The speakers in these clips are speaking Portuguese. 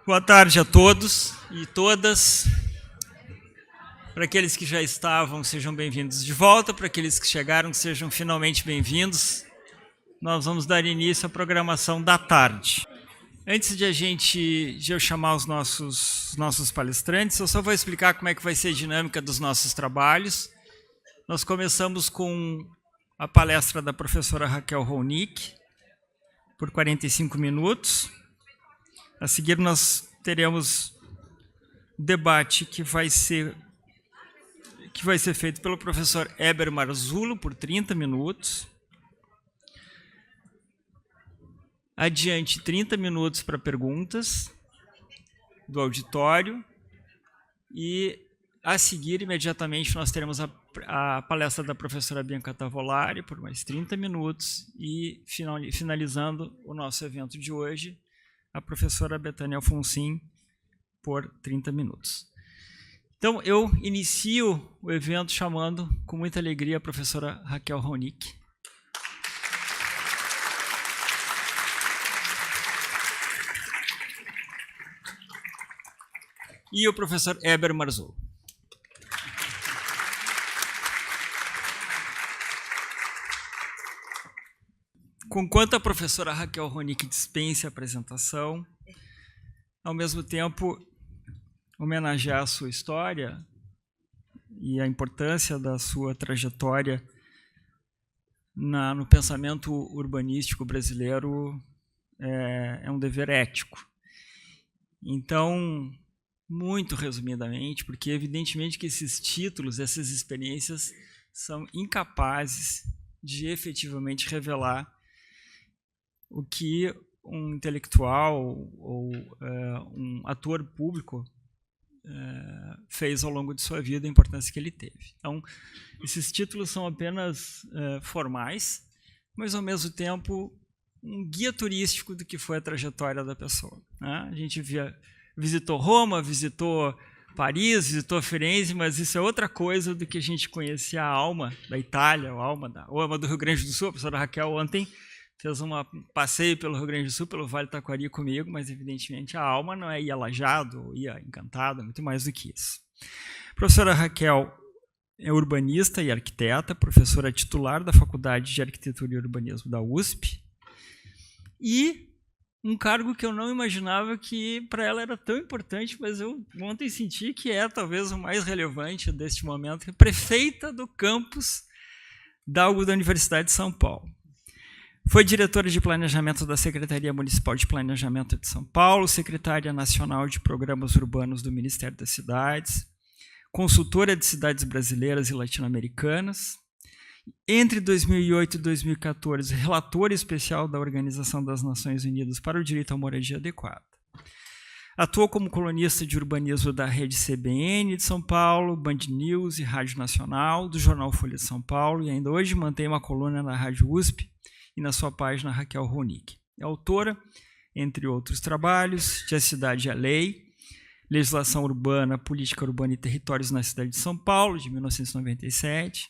Boa tarde a todos e todas. Para aqueles que já estavam, sejam bem-vindos de volta. Para aqueles que chegaram, sejam finalmente bem-vindos. Nós vamos dar início à programação da tarde. Antes de eu chamar os nossos palestrantes, eu só vou explicar como é que vai ser a dinâmica dos nossos trabalhos. Nós começamos com a palestra da professora Raquel Ronick, por 45 minutos. A seguir, nós teremos debate que vai ser feito pelo professor Eber Marzullo, por 30 minutos. Adiante, 30 minutos para perguntas do auditório. E, a seguir, imediatamente, nós teremos a palestra da professora Bianca Tavolari, por mais 30 minutos. E, finalizando o nosso evento de hoje, a professora Betânia Alfonsin, por 30 minutos. Então, eu inicio o evento chamando, com muita alegria, a professora Raquel Ronick. E o professor Eber Marzullo. Conquanto a professora Raquel Ronick dispense a apresentação, ao mesmo tempo, homenagear a sua história e a importância da sua trajetória no pensamento urbanístico brasileiro é um dever ético. Então, muito resumidamente, porque evidentemente que esses títulos, essas experiências são incapazes de efetivamente revelar o que um intelectual ou um ator público fez ao longo de sua vida, a importância que ele teve. Então, esses títulos são apenas formais, mas, ao mesmo tempo, um guia turístico do que foi a trajetória da pessoa, né? A gente visitou Roma, visitou Paris, visitou Firenze, mas isso é outra coisa do que a gente conhecer a alma da Itália, a alma do Rio Grande do Sul. A professora Raquel ontem fez um passeio pelo Rio Grande do Sul, pelo Vale do Taquari comigo, mas, evidentemente, a alma não é ir a Lajado, ir a Encantado, é muito mais do que isso. A professora Raquel é urbanista e arquiteta, professora titular da Faculdade de Arquitetura e Urbanismo da USP, e um cargo que eu não imaginava que para ela era tão importante, mas eu ontem senti que é talvez o mais relevante deste momento, que é prefeita do campus da Universidade de São Paulo. Foi diretora de planejamento da Secretaria Municipal de Planejamento de São Paulo, secretária nacional de programas urbanos do Ministério das Cidades, consultora de cidades brasileiras e latino-americanas. Entre 2008 e 2014, relatora especial da Organização das Nações Unidas para o Direito à Moradia Adequada. Atuou como colunista de urbanismo da Rede CBN de São Paulo, Band News e Rádio Nacional, do jornal Folha de São Paulo, e ainda hoje mantém uma coluna na Rádio USP e na sua página Raquel Ronick. É autora, entre outros trabalhos, de A Cidade e a Lei, Legislação Urbana, Política Urbana e Territórios na Cidade de São Paulo, de 1997,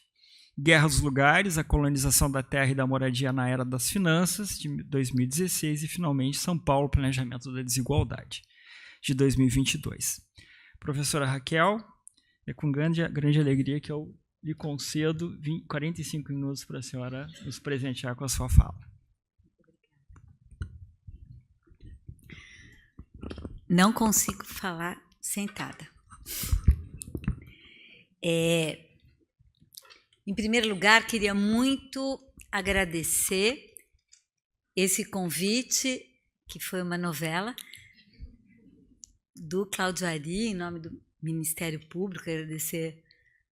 Guerra dos Lugares, a colonização da terra e da moradia na era das finanças, de 2016, e, finalmente, São Paulo, Planejamento da Desigualdade, de 2022. Professora Raquel, é com grande alegria que eu lhe concedo 45 minutos para a senhora nos presentear com a sua fala. Não consigo falar sentada. Em primeiro lugar, queria muito agradecer esse convite, que foi uma novela do Cláudio Ari, em nome do Ministério Público, agradecer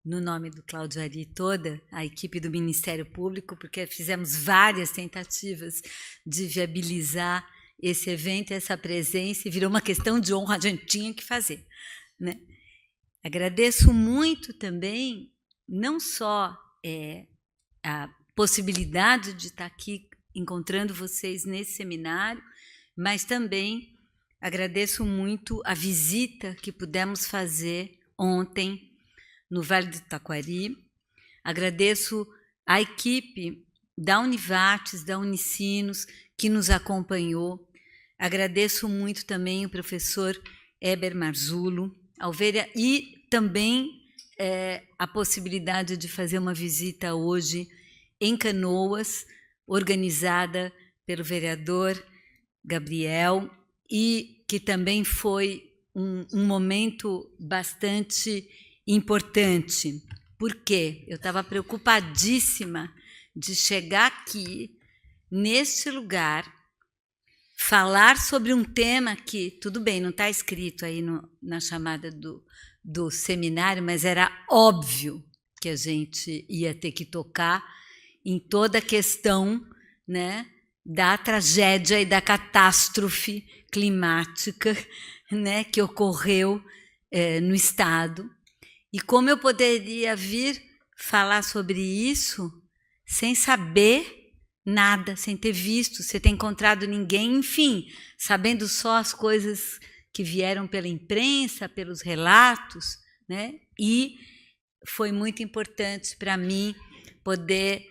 no nome do Cláudio Ari toda a equipe do Ministério Público, porque fizemos várias tentativas de viabilizar esse evento, essa presença, e virou uma questão de honra, a gente tinha que fazer, né? Agradeço muito também, não só a possibilidade de estar aqui encontrando vocês nesse seminário, mas também agradeço muito a visita que pudemos fazer ontem no Vale do Taquari. Agradeço a equipe da Univates, da Unicinos, que nos acompanhou. Agradeço muito também o professor Heber Marzullo, e também a possibilidade de fazer uma visita hoje em Canoas, organizada pelo vereador Gabriel, e que também foi um momento bastante importante. Por quê? Eu estava preocupadíssima de chegar aqui, neste lugar, falar sobre um tema que, tudo bem, não está escrito aí na chamada do seminário, mas era óbvio que a gente ia ter que tocar em toda a questão, né, da tragédia e da catástrofe climática, né, que ocorreu no Estado. E como eu poderia vir falar sobre isso sem saber nada, sem ter visto, sem ter encontrado ninguém, enfim, sabendo só as coisas que vieram pela imprensa, pelos relatos, né? E foi muito importante para mim poder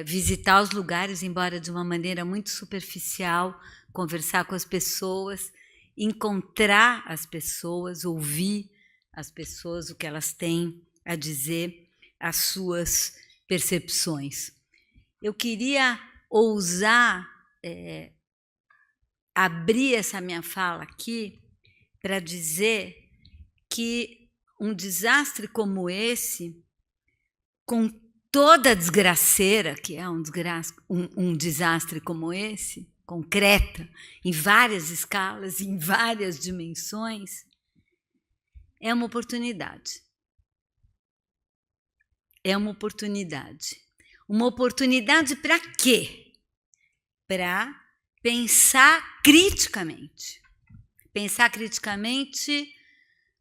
visitar os lugares, embora de uma maneira muito superficial, conversar com as pessoas, encontrar as pessoas, ouvir as pessoas, o que elas têm a dizer, as suas percepções. Eu queria ousar abrir essa minha fala aqui para dizer que um desastre como esse, com toda a desgraceira que é um desastre como esse, concreta, em várias escalas, em várias dimensões, é uma oportunidade. É uma oportunidade. Uma oportunidade para quê? Para pensar criticamente. Pensar criticamente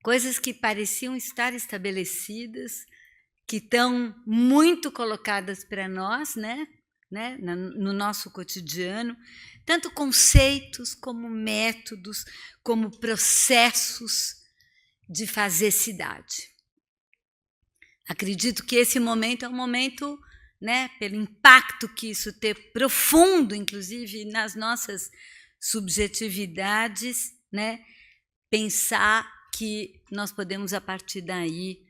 coisas que pareciam estar estabelecidas, que estão muito colocadas para nós, né, no nosso cotidiano, tanto conceitos como métodos, como processos de fazer cidade. Acredito que esse momento é um momento, né, pelo impacto que isso tem profundo, inclusive nas nossas subjetividades, né, pensar que nós podemos, a partir daí,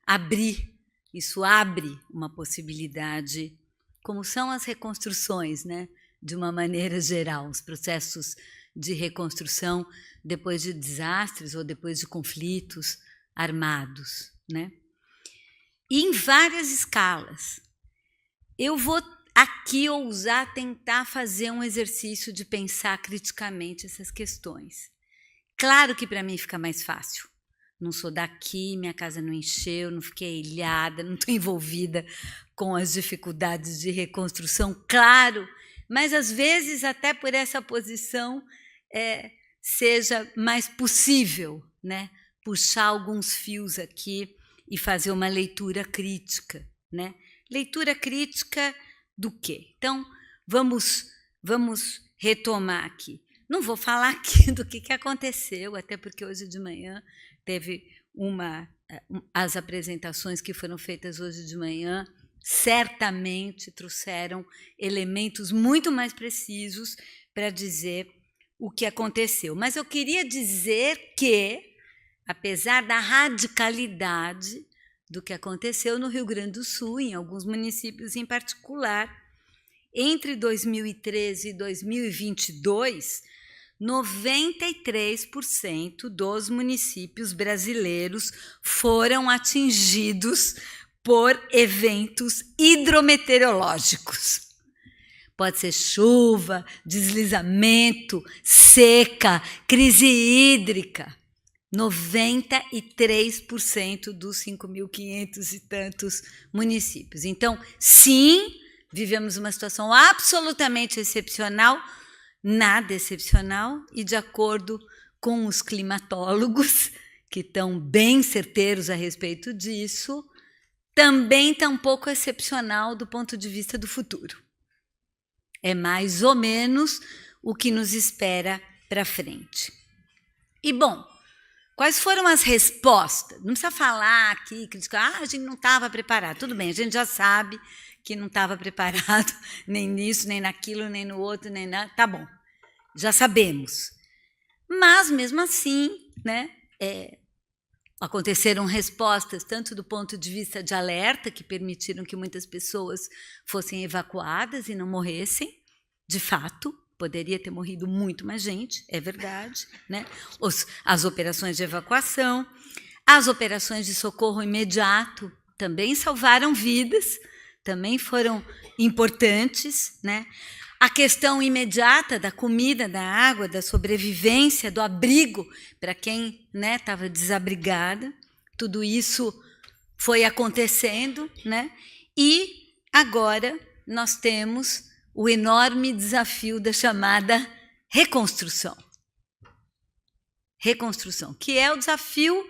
abrir, isso abre uma possibilidade, como são as reconstruções, né, de uma maneira geral, os processos de reconstrução depois de desastres ou depois de conflitos armados, né? E em várias escalas. Eu vou aqui ousar tentar fazer um exercício de pensar criticamente essas questões. Claro que para mim fica mais fácil. Não sou daqui, minha casa não encheu, não fiquei ilhada, não estou envolvida com as dificuldades de reconstrução, claro, mas às vezes até por essa posição seja mais possível, né, puxar alguns fios aqui e fazer uma leitura crítica, né? Leitura crítica do quê? Então, vamos retomar aqui. Não vou falar aqui do que aconteceu, até porque hoje de manhã teve as apresentações que foram feitas hoje de manhã, certamente trouxeram elementos muito mais precisos para dizer o que aconteceu. Mas eu queria dizer que, apesar da radicalidade do que aconteceu no Rio Grande do Sul, em alguns municípios em particular, entre 2013 e 2022, 93% dos municípios brasileiros foram atingidos por eventos hidrometeorológicos. Pode ser chuva, deslizamento, seca, crise hídrica. 93% dos 5.500 e tantos municípios. Então, sim, vivemos uma situação absolutamente excepcional, nada excepcional, e de acordo com os climatólogos, que estão bem certeiros a respeito disso, também está um pouco excepcional do ponto de vista do futuro. É mais ou menos o que nos espera para frente. E, bom, quais foram as respostas? Não precisa falar aqui, criticar, a gente não estava preparado. Tudo bem, a gente já sabe que não estava preparado nem nisso, nem naquilo, nem no outro, nem nada. Tá bom. já sabemos. Mas, mesmo assim, né, aconteceram respostas, tanto do ponto de vista de alerta, que permitiram que muitas pessoas fossem evacuadas e não morressem, de fato, poderia ter morrido muito mais gente, é verdade, né? As operações de evacuação, as operações de socorro imediato também salvaram vidas, também foram importantes, né? A questão imediata da comida, da água, da sobrevivência, do abrigo para quem estava desabrigada, tudo isso foi acontecendo, né? E agora nós temos o enorme desafio da chamada reconstrução. Reconstrução, que é o desafio,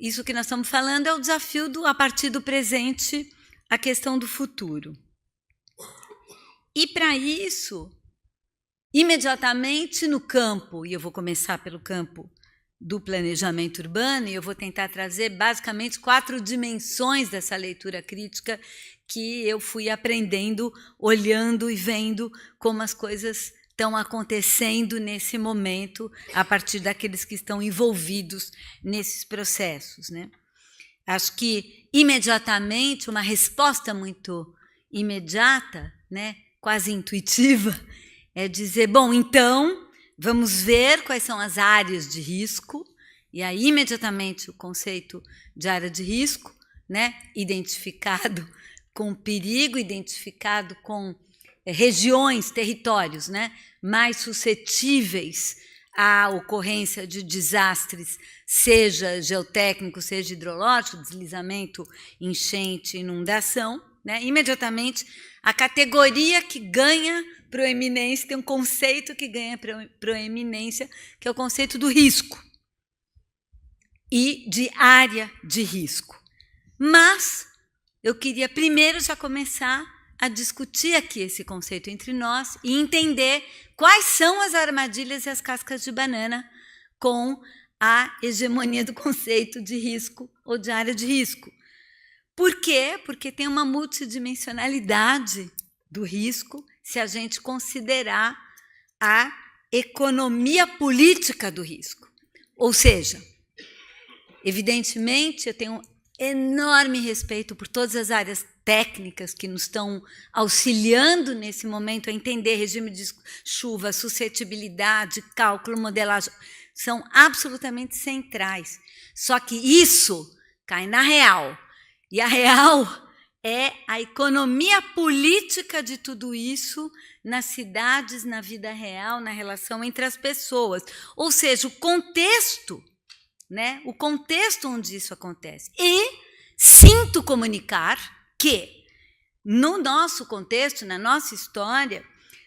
isso que nós estamos falando é o desafio a partir do presente, a questão do futuro. E para isso, imediatamente no campo, e eu vou começar pelo campo do planejamento urbano, e eu vou tentar trazer basicamente 4 dimensões dessa leitura crítica que eu fui aprendendo, olhando e vendo como as coisas estão acontecendo nesse momento, a partir daqueles que estão envolvidos nesses processos, né? Acho que, imediatamente, uma resposta muito imediata, né, quase intuitiva, é dizer, bom, então, vamos ver quais são as áreas de risco, e aí, imediatamente, o conceito de área de risco, né, identificado com perigo, identificado com regiões, territórios, né, mais suscetíveis à ocorrência de desastres, seja geotécnico, seja hidrológico, deslizamento, enchente, inundação, né, imediatamente a categoria que ganha proeminência, tem um conceito que ganha proeminência, que é o conceito do risco e de área de risco. Mas eu queria primeiro já começar a discutir aqui esse conceito entre nós e entender quais são as armadilhas e as cascas de banana com a hegemonia do conceito de risco ou de área de risco. Por quê? Porque tem uma multidimensionalidade do risco se a gente considerar a economia política do risco. Ou seja, evidentemente, eu tenho enorme respeito por todas as áreas técnicas que nos estão auxiliando nesse momento a entender regime de chuva, suscetibilidade, cálculo, modelagem, são absolutamente centrais. Só que isso cai na real. E a real é a economia política de tudo isso nas cidades, na vida real, na relação entre as pessoas. Ou seja, o contexto, né? O contexto onde isso acontece. E sinto comunicar que, no nosso contexto, na nossa história,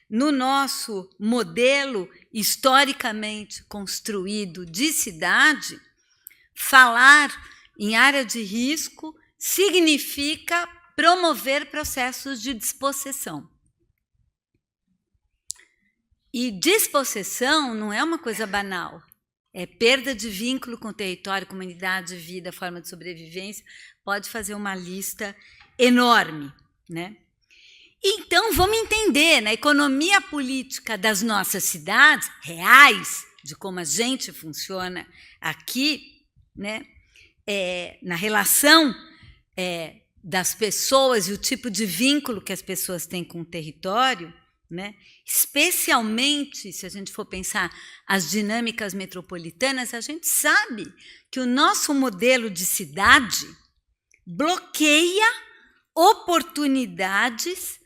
no nosso modelo historicamente construído de cidade, falar em área de risco significa promover processos de despossessão. E despossessão não é uma coisa banal. É perda de vínculo com o território, comunidade, vida, forma de sobrevivência. Pode fazer uma lista enorme, né? Então, vamos entender, na economia política das nossas cidades, reais, de como a gente funciona aqui, né? Na relação das pessoas e o tipo de vínculo que as pessoas têm com o território, né? Especialmente se a gente for pensar as dinâmicas metropolitanas, a gente sabe que o nosso modelo de cidade bloqueia oportunidades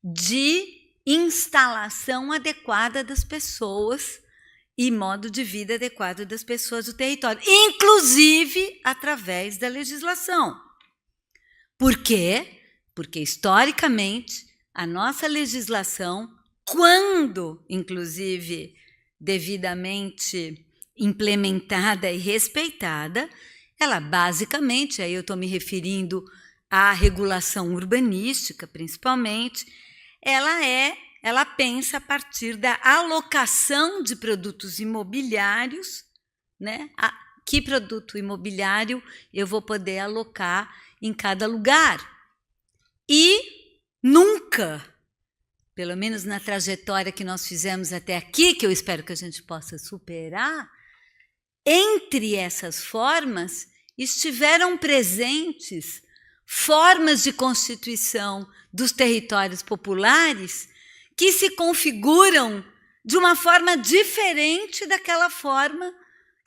de instalação adequada das pessoas e modo de vida adequado das pessoas do território, inclusive através da legislação. Por quê? Porque, historicamente, a nossa legislação, quando, inclusive, devidamente implementada e respeitada, ela basicamente, aí eu estou me referindo à regulação urbanística, principalmente, ela pensa a partir da alocação de produtos imobiliários, né? Que produto imobiliário eu vou poder alocar em cada lugar. E nunca pelo menos na trajetória que nós fizemos até aqui, que eu espero que a gente possa superar, entre essas formas estiveram presentes formas de constituição dos territórios populares que se configuram de uma forma diferente daquela forma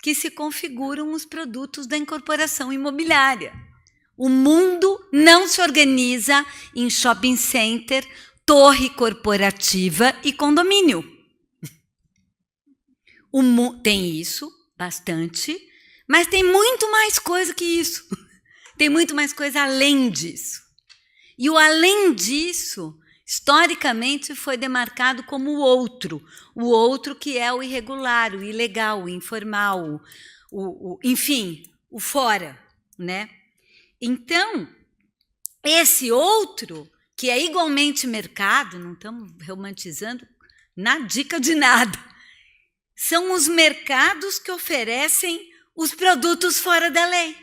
que se configuram os produtos da incorporação imobiliária. O mundo não se organiza em shopping center, torre corporativa e condomínio. Tem isso, bastante, mas tem muito mais coisa que isso. Tem muito mais coisa além disso. E o além disso, historicamente, foi demarcado como o outro que é o irregular, o ilegal, o informal, enfim, o fora, né? Então, esse outro, que é igualmente mercado, não estamos romantizando na dica de nada, são os mercados que oferecem os produtos fora da lei.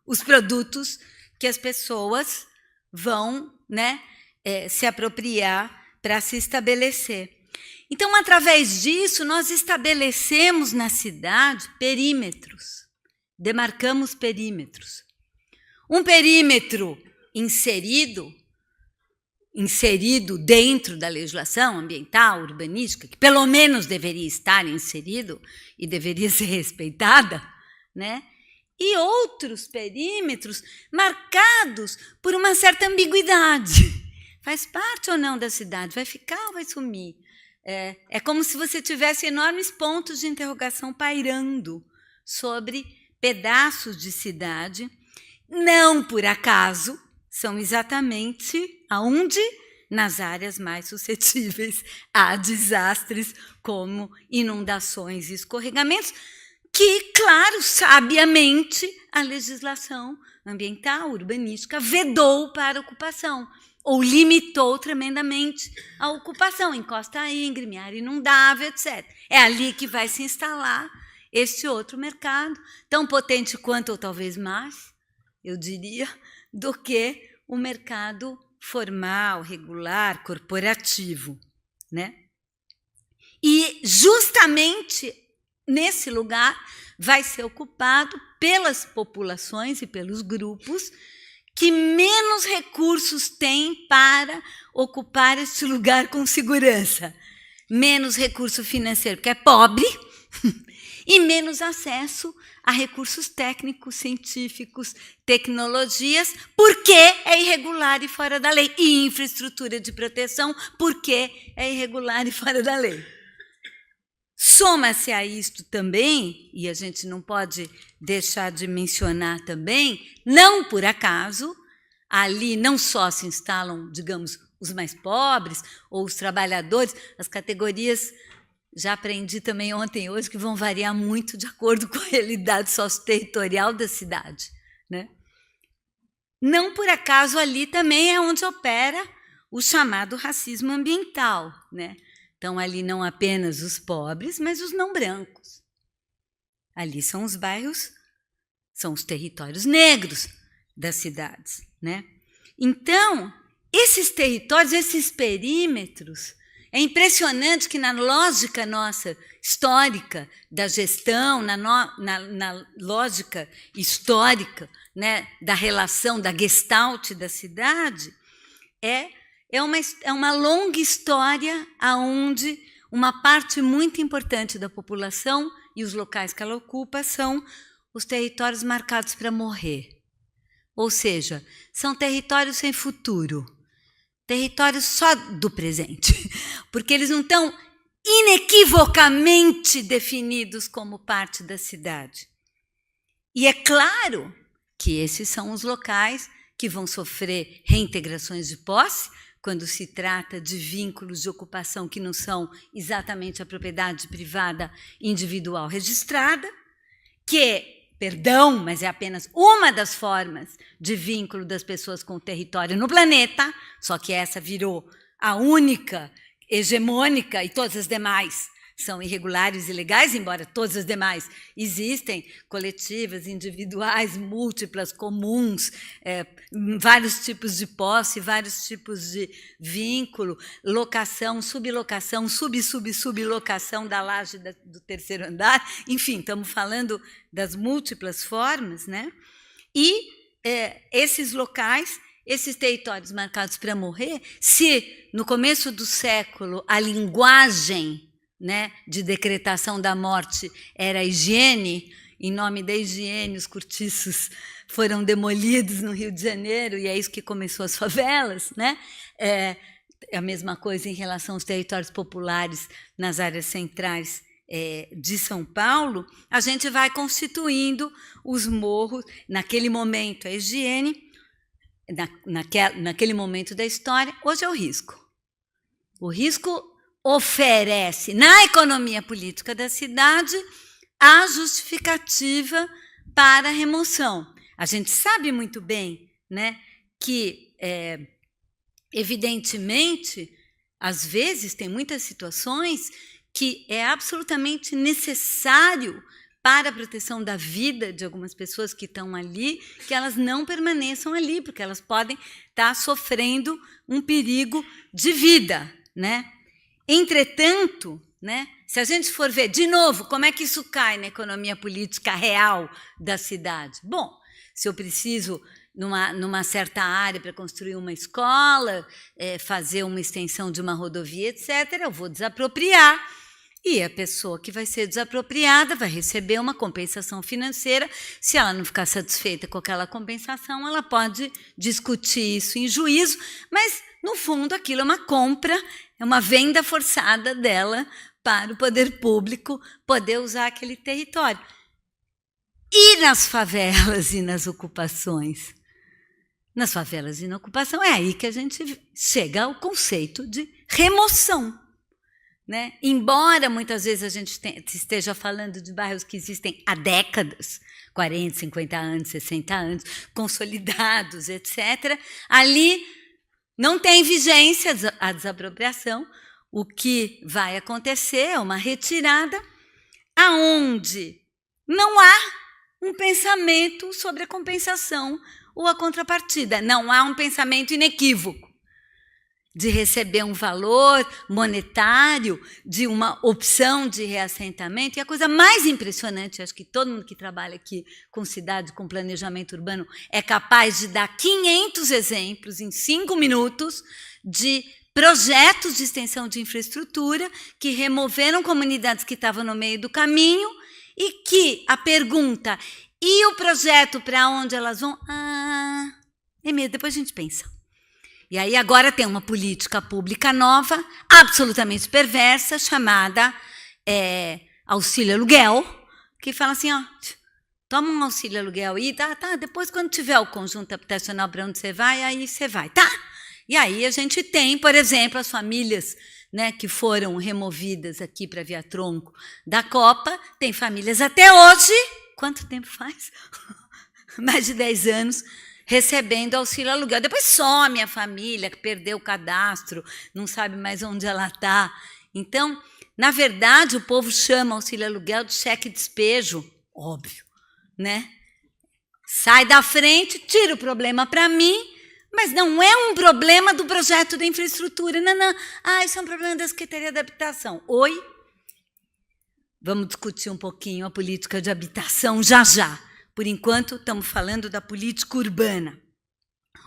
Os produtos que as pessoas vão, né, se apropriar para se estabelecer. Então, através disso, nós estabelecemos na cidade perímetros, demarcamos perímetros. Um perímetro inserido dentro da legislação ambiental, urbanística, que pelo menos deveria estar inserido e deveria ser respeitada, né? E outros perímetros marcados por uma certa ambiguidade. Faz parte ou não da cidade? Vai ficar ou vai sumir? É como se você tivesse enormes pontos de interrogação pairando sobre pedaços de cidade. Não por acaso, são exatamente aonde? Nas áreas mais suscetíveis a desastres como inundações e escorregamentos, que, claro, sabiamente, a legislação ambiental, urbanística, vedou para a ocupação, ou limitou tremendamente a ocupação, encosta íngreme, área inundável, etc. É ali que vai se instalar este outro mercado, tão potente quanto, ou talvez mais, eu diria, do que o mercado formal, regular, corporativo, né? E justamente nesse lugar vai ser ocupado pelas populações e pelos grupos que menos recursos têm para ocupar este lugar com segurança. Menos recurso financeiro, porque é pobre, e menos acesso a recursos técnicos, científicos, tecnologias, porque é irregular e fora da lei. E infraestrutura de proteção, porque é irregular e fora da lei. Soma-se a isto também, e a gente não pode deixar de mencionar também, não por acaso, ali não só se instalam, digamos, os mais pobres ou os trabalhadores, as categorias, já aprendi também ontem e hoje, que vão variar muito de acordo com a realidade socioterritorial da cidade, né? Não por acaso ali também é onde opera o chamado racismo ambiental, né? Então, ali não apenas os pobres, mas os não brancos. Ali são os bairros, são os territórios negros das cidades, né? Então, esses territórios, esses perímetros, é impressionante que na lógica nossa histórica da gestão, na lógica histórica, né, da relação, da gestalt da cidade, é uma longa história onde uma parte muito importante da população e os locais que ela ocupa são os territórios marcados para morrer. Ou seja, são territórios sem futuro, territórios só do presente, porque eles não estão inequivocamente definidos como parte da cidade. E é claro que esses são os locais que vão sofrer reintegrações de posse, quando se trata de vínculos de ocupação que não são exatamente a propriedade privada individual registrada, mas é apenas uma das formas de vínculo das pessoas com o território no planeta, só que essa virou a única, hegemônica, e todas as demais são irregulares e ilegais, embora todas as demais existem, coletivas, individuais, múltiplas, comuns, vários tipos de posse, vários tipos de vínculo, locação, sublocação, sublocação da laje do terceiro andar, enfim, estamos falando das múltiplas formas, né? E esses locais, esses territórios marcados para morrer, se no começo do século a linguagem, né, de decretação da morte era a higiene, em nome da higiene os cortiços foram demolidos no Rio de Janeiro, e é isso que começou as favelas, né? É a mesma coisa em relação aos territórios populares nas áreas centrais de São Paulo, a gente vai constituindo os morros, naquele momento a higiene, naquele momento da história, hoje é o risco. O risco oferece, na economia política da cidade, a justificativa para a remoção. A gente sabe muito bem, né, que, evidentemente, às vezes, tem muitas situações que é absolutamente necessário para a proteção da vida de algumas pessoas que estão ali, que elas não permaneçam ali, porque elas podem estar sofrendo um perigo de vida, né? Entretanto, né, se a gente for ver, de novo, como é que isso cai na economia política real da cidade? Bom, se eu preciso, numa certa área, para construir uma escola, fazer uma extensão de uma rodovia, etc., eu vou desapropriar. E a pessoa que vai ser desapropriada vai receber uma compensação financeira. Se ela não ficar satisfeita com aquela compensação, ela pode discutir isso em juízo, mas, no fundo, aquilo é uma compra, é uma venda forçada dela para o poder público poder usar aquele território. E nas favelas e nas ocupações? Nas favelas e na ocupação é aí que a gente chega ao conceito de remoção. Né? Embora muitas vezes a gente esteja falando de bairros que existem há décadas, 40, 50 anos, 60 anos, consolidados, etc., ali não tem vigência a desapropriação. O que vai acontecer é uma retirada aonde não há um pensamento sobre a compensação ou a contrapartida, não há um pensamento inequívoco de receber um valor monetário, de uma opção de reassentamento. E a coisa mais impressionante, acho que todo mundo que trabalha aqui com cidade, com planejamento urbano, é capaz de dar 500 exemplos em 5 minutos de projetos de extensão de infraestrutura que removeram comunidades que estavam no meio do caminho e que a pergunta, e o projeto para onde elas vão? É mesmo, depois a gente pensa. E aí agora tem uma política pública nova, absolutamente perversa, chamada auxílio aluguel, que fala assim, ó, toma um auxílio aluguel aí, tá, depois quando tiver o conjunto habitacional para onde você vai, aí você vai, tá? E aí a gente tem, por exemplo, as famílias, né, que foram removidas aqui para Via Tronco da Copa, tem famílias até hoje, quanto tempo faz? Mais de 10 anos, recebendo auxílio aluguel. Depois some a família, que perdeu o cadastro, não sabe mais onde ela está. Então, na verdade, o povo chama auxílio aluguel de cheque despejo, óbvio, né? Sai da frente, tira o problema para mim, mas não é um problema do projeto da infraestrutura. Não. Isso é um problema da Secretaria da Habitação. Oi? Vamos discutir um pouquinho a política de habitação já. Por enquanto, estamos falando da política urbana.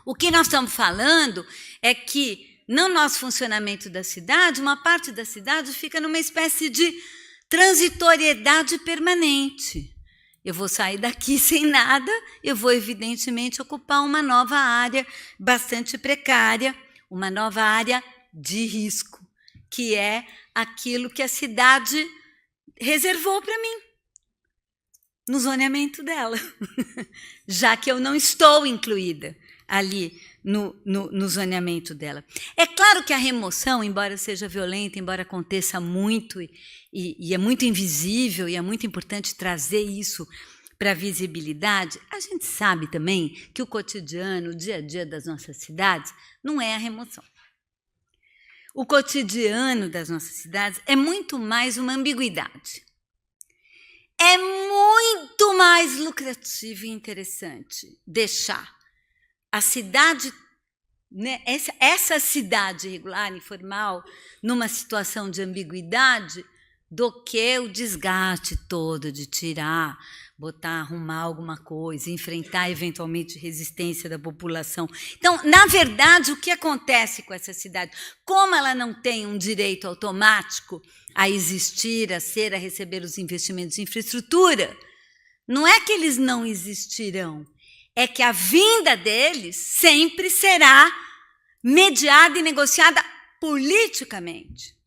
O que nós estamos falando é que, no nosso funcionamento da cidade, uma parte da cidade fica numa espécie de transitoriedade permanente. Eu vou sair daqui sem nada, eu vou, evidentemente, ocupar uma nova área bastante precária, uma nova área de risco, que é aquilo que a cidade reservou para mim, no zoneamento dela, já que eu não estou incluída ali no zoneamento dela. É claro que a remoção, embora seja violenta, embora aconteça muito, e é muito invisível, e é muito importante trazer isso para a visibilidade, a gente sabe também que o cotidiano, o dia a dia das nossas cidades, não é a remoção. o cotidiano das nossas cidades é muito mais uma ambiguidade. É muito mais lucrativo e interessante deixar a cidade, né, essa cidade irregular, informal, numa situação de ambiguidade, do que o desgaste todo de tirar, botar, arrumar alguma coisa, enfrentar eventualmente resistência da população. Então, na verdade, o que acontece com essa cidade? Como ela não tem um direito automático a existir, a ser, a receber os investimentos de infraestrutura, não é que eles não existirão, é que a vinda deles sempre será mediada e negociada politicamente.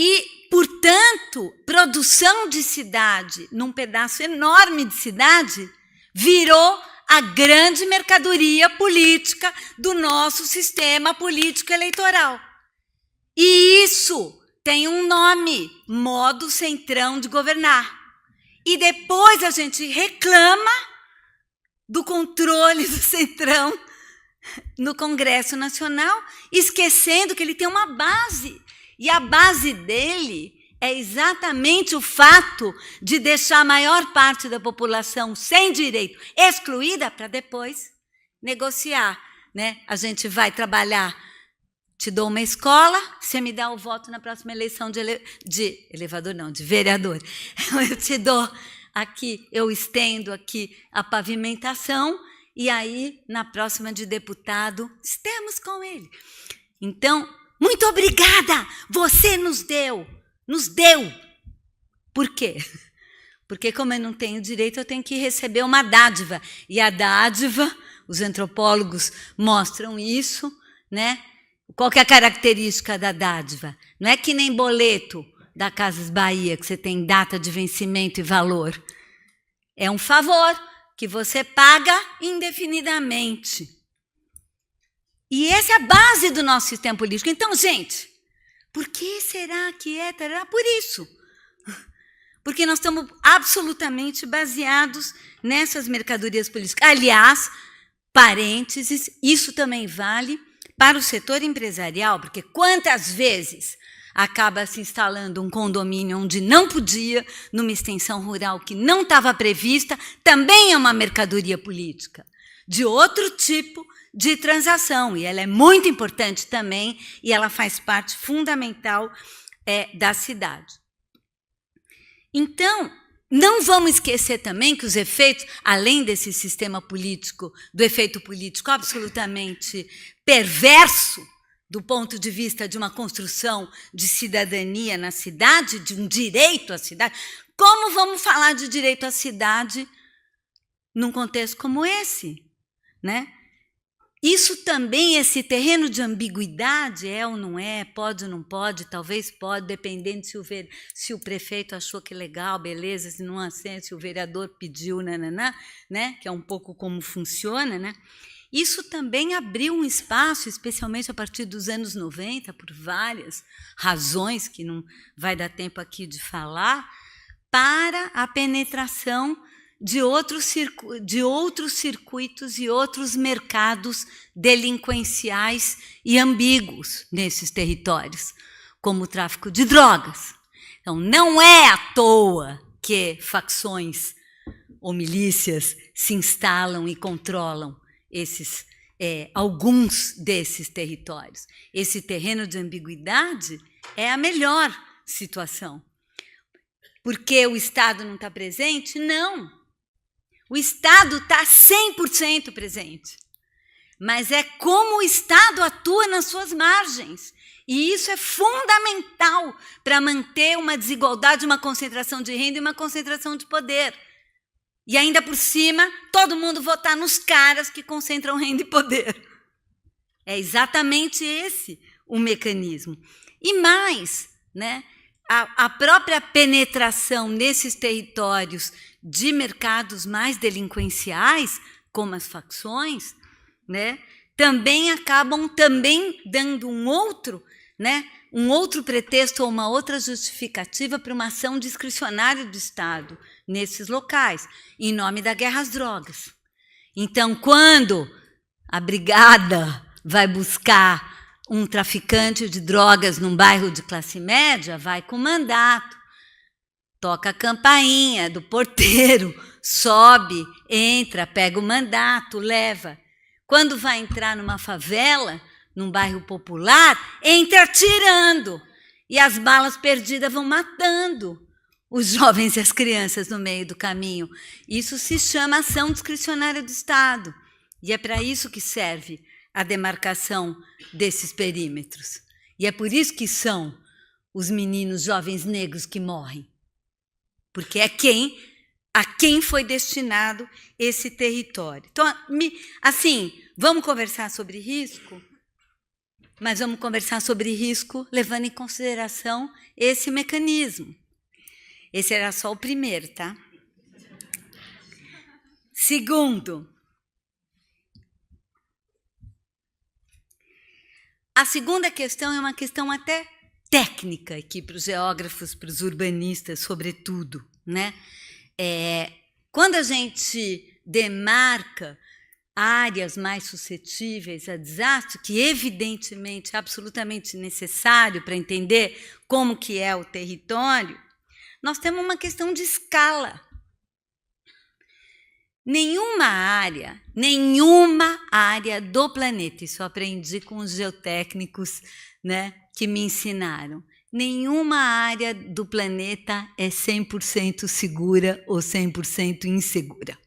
E, portanto, produção de cidade, num pedaço enorme de cidade, virou a grande mercadoria política do nosso sistema político eleitoral. E isso tem um nome, modo centrão de governar. E depois a gente reclama do controle do centrão no Congresso Nacional, esquecendo que ele tem uma base. E a base dele é exatamente o fato de deixar a maior parte da população sem direito, excluída, para depois negociar, né? A gente vai trabalhar, te dou uma escola, você me dá o voto na próxima eleição de vereador. Eu te dou aqui, eu estendo aqui a pavimentação, e aí, na próxima de deputado, estamos com ele. Então, muito obrigada, você nos deu. Por quê? Porque como eu não tenho direito, eu tenho que receber uma dádiva. E a dádiva, os antropólogos mostram isso, né? Qual que é a característica da dádiva? Não é que nem boleto da Casas Bahia, que você tem data de vencimento e valor. É um favor que você paga indefinidamente. E essa é a base do nosso sistema político. Então, gente, por que será que é? Por isso. Porque nós estamos absolutamente baseados nessas mercadorias políticas. Aliás, parênteses, isso também vale para o setor empresarial, porque quantas vezes acaba se instalando um condomínio onde não podia, numa extensão rural que não estava prevista, também é uma mercadoria política, de outro tipo de transação, e ela é muito importante também, e ela faz parte fundamental da cidade. Então, não vamos esquecer também que os efeitos, além desse sistema político, do efeito político absolutamente perverso, do ponto de vista de uma construção de cidadania na cidade, de um direito à cidade, como vamos falar de direito à cidade num contexto como esse, né? Isso também, esse terreno de ambiguidade, é ou não é, pode ou não pode, talvez pode, dependendo se o prefeito achou que legal, beleza, se não assente, se o vereador pediu, né, que é um pouco como funciona, né? Isso também abriu um espaço, especialmente a partir dos anos 90, por várias razões, que não vai dar tempo aqui de falar, para a penetração de outros circuitos e outros mercados delinquenciais e ambíguos nesses territórios, como o tráfico de drogas. Então, não é à toa que facções ou milícias se instalam e controlam alguns desses territórios. Esse terreno de ambiguidade é a melhor situação. Porque o Estado não está presente? Não. O Estado está 100% presente, mas é como o Estado atua nas suas margens. E isso é fundamental para manter uma desigualdade, uma concentração de renda e uma concentração de poder. E ainda por cima, todo mundo votar nos caras que concentram renda e poder. É exatamente esse o mecanismo. E mais, né, a própria penetração nesses territórios de mercados mais delinquenciais, como as facções, né, também acabam dando um outro pretexto ou uma outra justificativa para uma ação discricionária do Estado nesses locais, em nome da guerra às drogas. Então, quando a brigada vai buscar um traficante de drogas num bairro de classe média vai com mandato, toca a campainha do porteiro, sobe, entra, pega o mandato, leva. Quando vai entrar numa favela, num bairro popular, entra atirando. E as balas perdidas vão matando os jovens e as crianças no meio do caminho. Isso se chama ação discricionária do Estado. E é para isso que serve a demarcação desses perímetros. E é por isso que são os meninos jovens negros que morrem. Porque é a quem foi destinado esse território. Então, assim, vamos conversar sobre risco? Mas vamos conversar sobre risco levando em consideração esse mecanismo. Esse era só o primeiro, tá? Segundo, a segunda questão é uma questão até técnica aqui para os geógrafos, para os urbanistas, sobretudo, né? Quando a gente demarca áreas mais suscetíveis a desastre, que evidentemente é absolutamente necessário para entender como que é o território, nós temos uma questão de escala. Nenhuma área do planeta, isso eu aprendi com os geotécnicos, né, que me ensinaram, nenhuma área do planeta é 100% segura ou 100% insegura.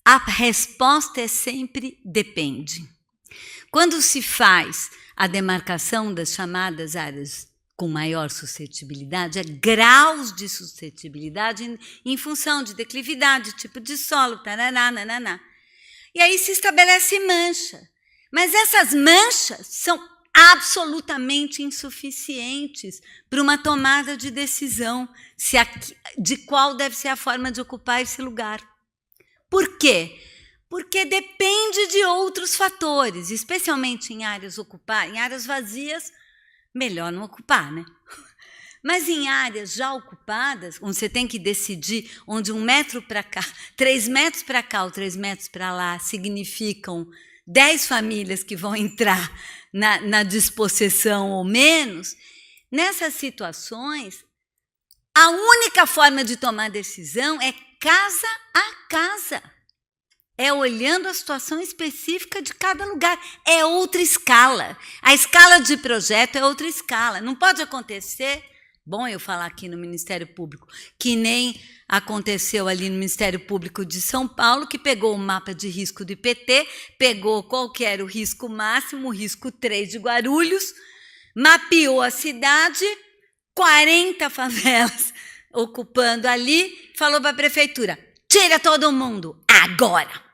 A resposta é sempre depende. Quando se faz a demarcação das chamadas áreas com maior suscetibilidade, é graus de suscetibilidade em função de declividade, tipo de solo, tarará, nananá. E aí se estabelece mancha. Mas essas manchas são absolutamente insuficientes para uma tomada de decisão de qual deve ser a forma de ocupar esse lugar. Por quê? Porque depende de outros fatores, especialmente em áreas ocupadas, em áreas vazias, melhor não ocupar, né? Mas em áreas já ocupadas, onde você tem que decidir, onde 1 metro para cá, 3 metros para cá ou 3 metros para lá significam 10 famílias que vão entrar na dispossessão ou menos, nessas situações, a única forma de tomar decisão é casa a casa. É olhando a situação específica de cada lugar. É outra escala. A escala de projeto é outra escala. Não pode acontecer, bom eu falar aqui no Ministério Público, que nem aconteceu ali no Ministério Público de São Paulo, que pegou o mapa de risco do IPT, pegou qual que era o risco máximo, o risco 3 de Guarulhos, mapeou a cidade, 40 favelas ocupando ali, falou para a prefeitura, tira todo mundo, agora!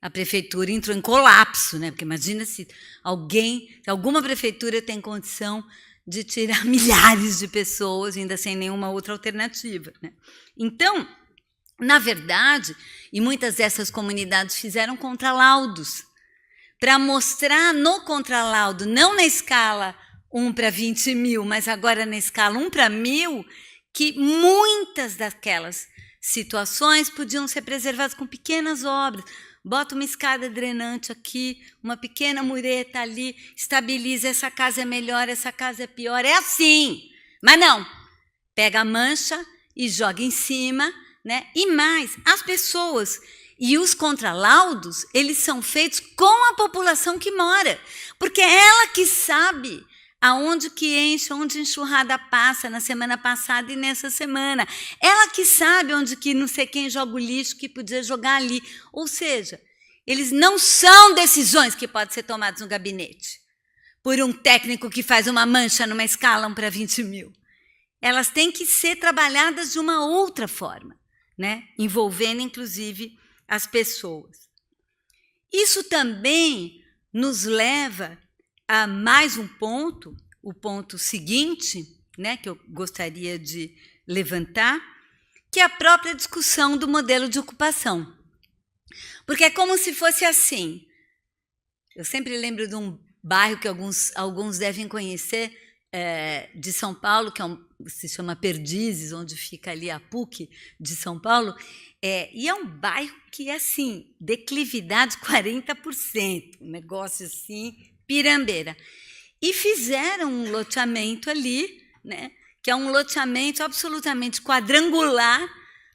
A prefeitura entrou em colapso, né? Porque imagina se alguma prefeitura tem condição de tirar milhares de pessoas, ainda sem nenhuma outra alternativa, né? Então, na verdade, e muitas dessas comunidades fizeram contralaudos para mostrar no contralaudo, não na escala 1 para 20 mil, mas agora na escala 1 para 1000, que muitas daquelas situações podiam ser preservadas com pequenas obras. Bota uma escada drenante aqui, uma pequena mureta ali, estabiliza, essa casa é melhor, essa casa é pior. É assim. Mas não. Pega a mancha e joga em cima, né? E mais, as pessoas e os contralaudos, eles são feitos com a população que mora. Porque é ela que sabe aonde que enche, onde a enxurrada passa na semana passada e nessa semana. Ela que sabe onde que não sei quem joga o lixo que podia jogar ali. Ou seja, eles não são decisões que podem ser tomadas no gabinete por um técnico que faz uma mancha numa escala 1 para 20 mil. Elas têm que ser trabalhadas de uma outra forma, né? Envolvendo, inclusive, as pessoas. Isso também nos leva a mais um ponto, o ponto seguinte, né, que eu gostaria de levantar, que é a própria discussão do modelo de ocupação. Porque é como se fosse assim. Eu sempre lembro de um bairro que alguns devem conhecer, de São Paulo, que se chama Perdizes, onde fica ali a PUC de São Paulo, e é um bairro que é assim, declividade 40%, um negócio assim, pirambeira. E fizeram um loteamento ali, né, que é um loteamento absolutamente quadrangular,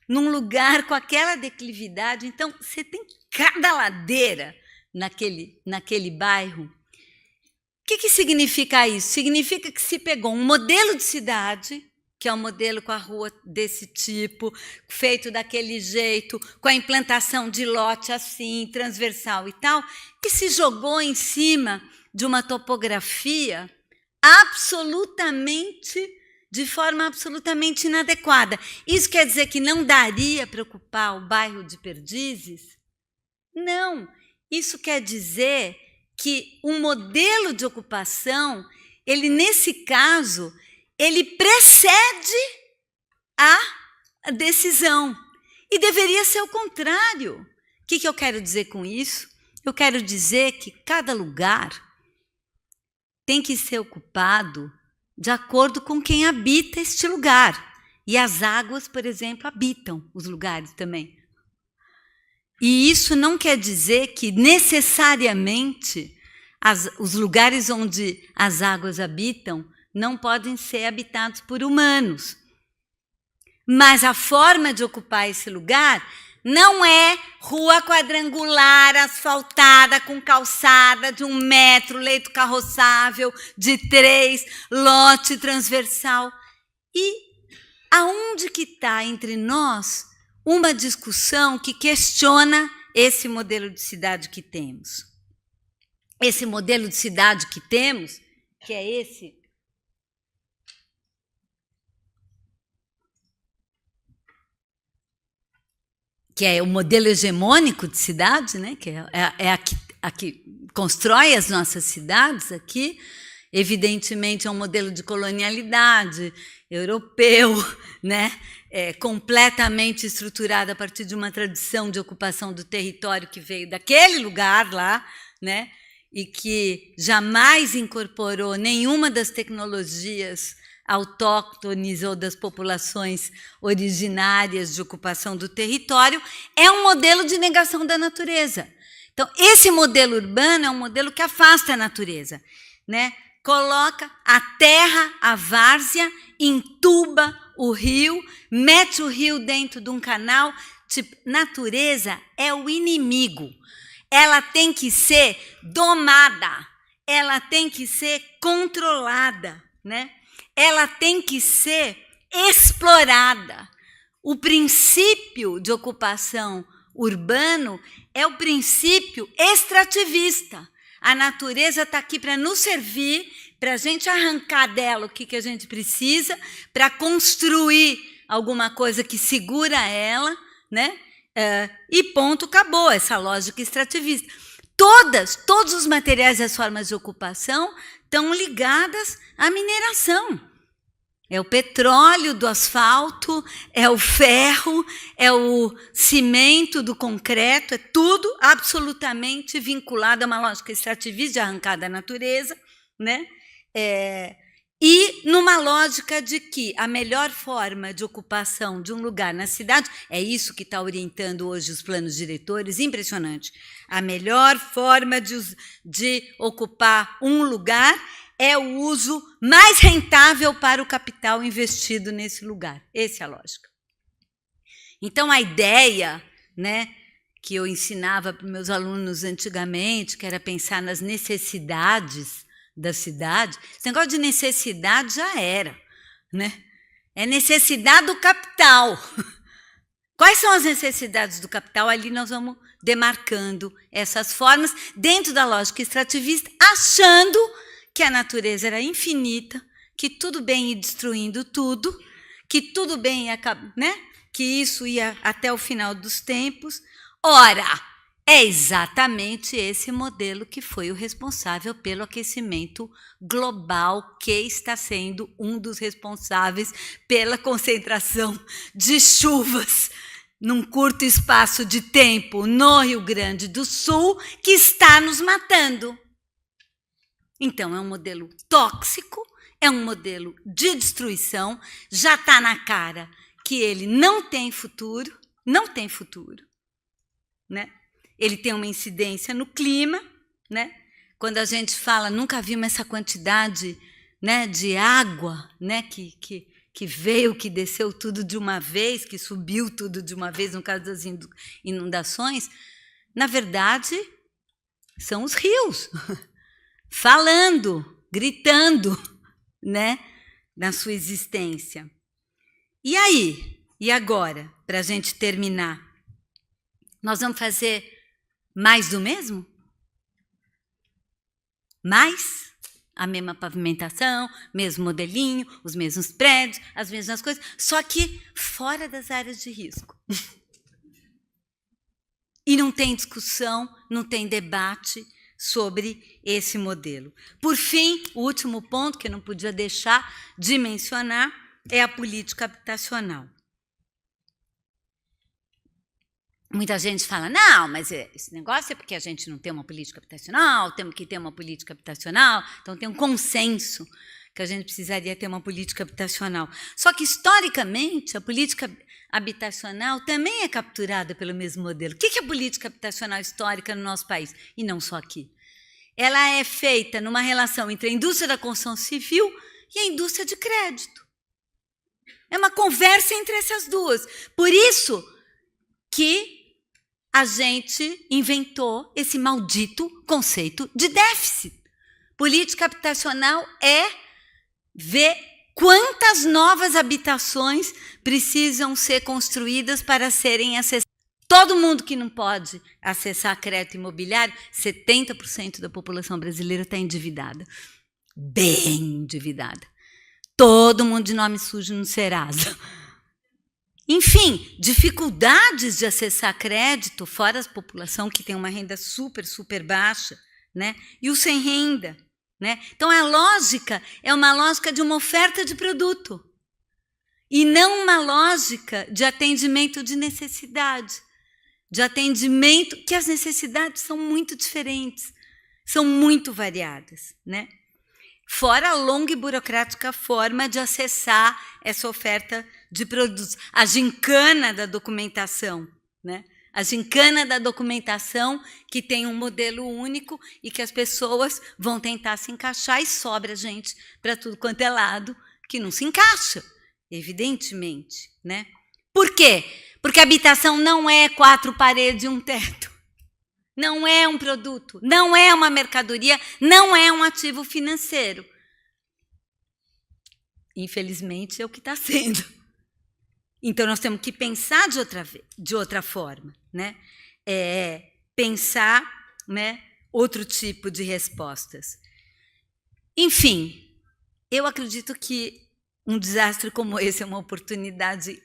num lugar com aquela declividade. Então, você tem cada ladeira naquele bairro. O que significa isso? Significa que se pegou um modelo de cidade, que é um modelo com a rua desse tipo, feito daquele jeito, com a implantação de lote assim, transversal e tal, e se jogou em cima de uma topografia de forma absolutamente inadequada. Isso quer dizer que não daria para ocupar o bairro de Perdizes? Não. Isso quer dizer que um modelo de ocupação, ele, nesse caso, ele precede a decisão. E deveria ser o contrário. O que eu quero dizer com isso? Eu quero dizer que cada lugar tem que ser ocupado de acordo com quem habita este lugar. E as águas, por exemplo, habitam os lugares também. E isso não quer dizer que necessariamente os lugares onde as águas habitam não podem ser habitados por humanos. Mas a forma de ocupar esse lugar não é rua quadrangular, asfaltada, com calçada de 1 metro, leito carroçável de 3, lote transversal. E aonde que está entre nós uma discussão que questiona esse modelo de cidade que temos? Esse modelo de cidade que temos, que é esse, que é o modelo hegemônico de cidade, né? Que é a que constrói as nossas cidades aqui, evidentemente é um modelo de colonialidade europeu, né? Completamente estruturado a partir de uma tradição de ocupação do território que veio daquele lugar lá, né? E que jamais incorporou nenhuma das tecnologias autóctones ou das populações originárias de ocupação do território, é um modelo de negação da natureza. Então, esse modelo urbano é um modelo que afasta a natureza, né? Coloca a terra, a várzea, entuba o rio, mete o rio dentro de um canal. Tipo, natureza é o inimigo. Ela tem que ser domada, ela tem que ser controlada, né? Ela tem que ser explorada. O princípio de ocupação urbano é o princípio extrativista. A natureza está aqui para nos servir, para a gente arrancar dela o que a gente precisa, para construir alguma coisa que segura ela, né? E ponto, acabou essa lógica extrativista. Todos os materiais e as formas de ocupação estão ligadas à mineração. É o petróleo do asfalto, é o ferro, é o cimento do concreto, é tudo absolutamente vinculado a uma lógica extrativista de arrancar da natureza, né? E numa lógica de que a melhor forma de ocupação de um lugar na cidade, é isso que está orientando hoje os planos diretores, impressionante. A melhor forma de ocupar um lugar é o uso mais rentável para o capital investido nesse lugar. Essa é a lógica. Então, a ideia, né, que eu ensinava para meus alunos antigamente, que era pensar nas necessidades da cidade, esse negócio de necessidade já era, né? É necessidade do capital. Quais são as necessidades do capital? Ali nós vamos demarcando essas formas dentro da lógica extrativista, achando que a natureza era infinita, que tudo bem ir destruindo tudo, que tudo bem ia, né? Que isso ia até o final dos tempos. Ora, é exatamente esse modelo que foi o responsável pelo aquecimento global, que está sendo um dos responsáveis pela concentração de chuvas num curto espaço de tempo no Rio Grande do Sul, que está nos matando. Então, é um modelo tóxico é um modelo de destruição, já está na cara que ele não tem futuro, né? Ele tem uma incidência no clima, né? Quando a gente fala, nunca vimos essa quantidade, né, de água, né, que veio, que desceu tudo de uma vez, que subiu tudo de uma vez, no caso das inundações, na verdade, são os rios, falando, gritando, né, na sua existência. E aí? E agora, para a gente terminar? Nós vamos fazer mais do mesmo? Mais? A mesma pavimentação, mesmo modelinho, os mesmos prédios, as mesmas coisas, só que fora das áreas de risco. E não tem discussão, não tem debate sobre esse modelo. Por fim, o último ponto que eu não podia deixar de mencionar é a política habitacional. Muita gente fala, não, mas esse negócio é porque a gente não tem uma política habitacional, temos que ter uma política habitacional, então tem um consenso que a gente precisaria ter uma política habitacional. Só que, historicamente, a política habitacional também é capturada pelo mesmo modelo. O que é a política habitacional histórica no nosso país? E não só aqui. Ela é feita numa relação entre a indústria da construção civil e a indústria de crédito. É uma conversa entre essas duas. Por isso que a gente inventou esse maldito conceito de déficit. Política habitacional é ver quantas novas habitações precisam ser construídas para serem acessadas. Todo mundo que não pode acessar crédito imobiliário, 70% da população brasileira está endividada. Bem endividada. Todo mundo de nome sujo no Serasa. Enfim, dificuldades de acessar crédito, fora a população que tem uma renda super, super baixa, né? E o sem renda, né? Então, a lógica é uma lógica de uma oferta de produto e não uma lógica de atendimento de necessidade, de atendimento que as necessidades são muito diferentes, são muito variadas, né? Fora a longa e burocrática forma de acessar essa oferta de produtos. A gincana da documentação, né? A gincana da documentação que tem um modelo único e que as pessoas vão tentar se encaixar e sobra gente para tudo quanto é lado que não se encaixa, evidentemente, né? Por quê? Porque a habitação não é 4 paredes e um teto. Não é um produto, não é uma mercadoria, não é um ativo financeiro. Infelizmente, é o que está sendo. Então, nós temos que pensar de outra forma, né? Pensar, né, outro tipo de respostas. Enfim, eu acredito que um desastre como esse é uma oportunidade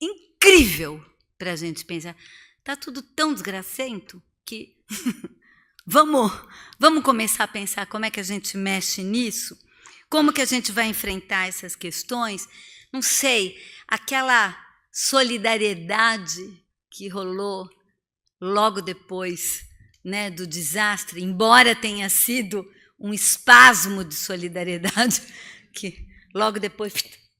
incrível para a gente pensar. Está tudo tão desgracento que vamos começar a pensar como é que a gente mexe nisso, como que a gente vai enfrentar essas questões. Não sei, aquela solidariedade que rolou logo depois, né, do desastre, embora tenha sido um espasmo de solidariedade que logo depois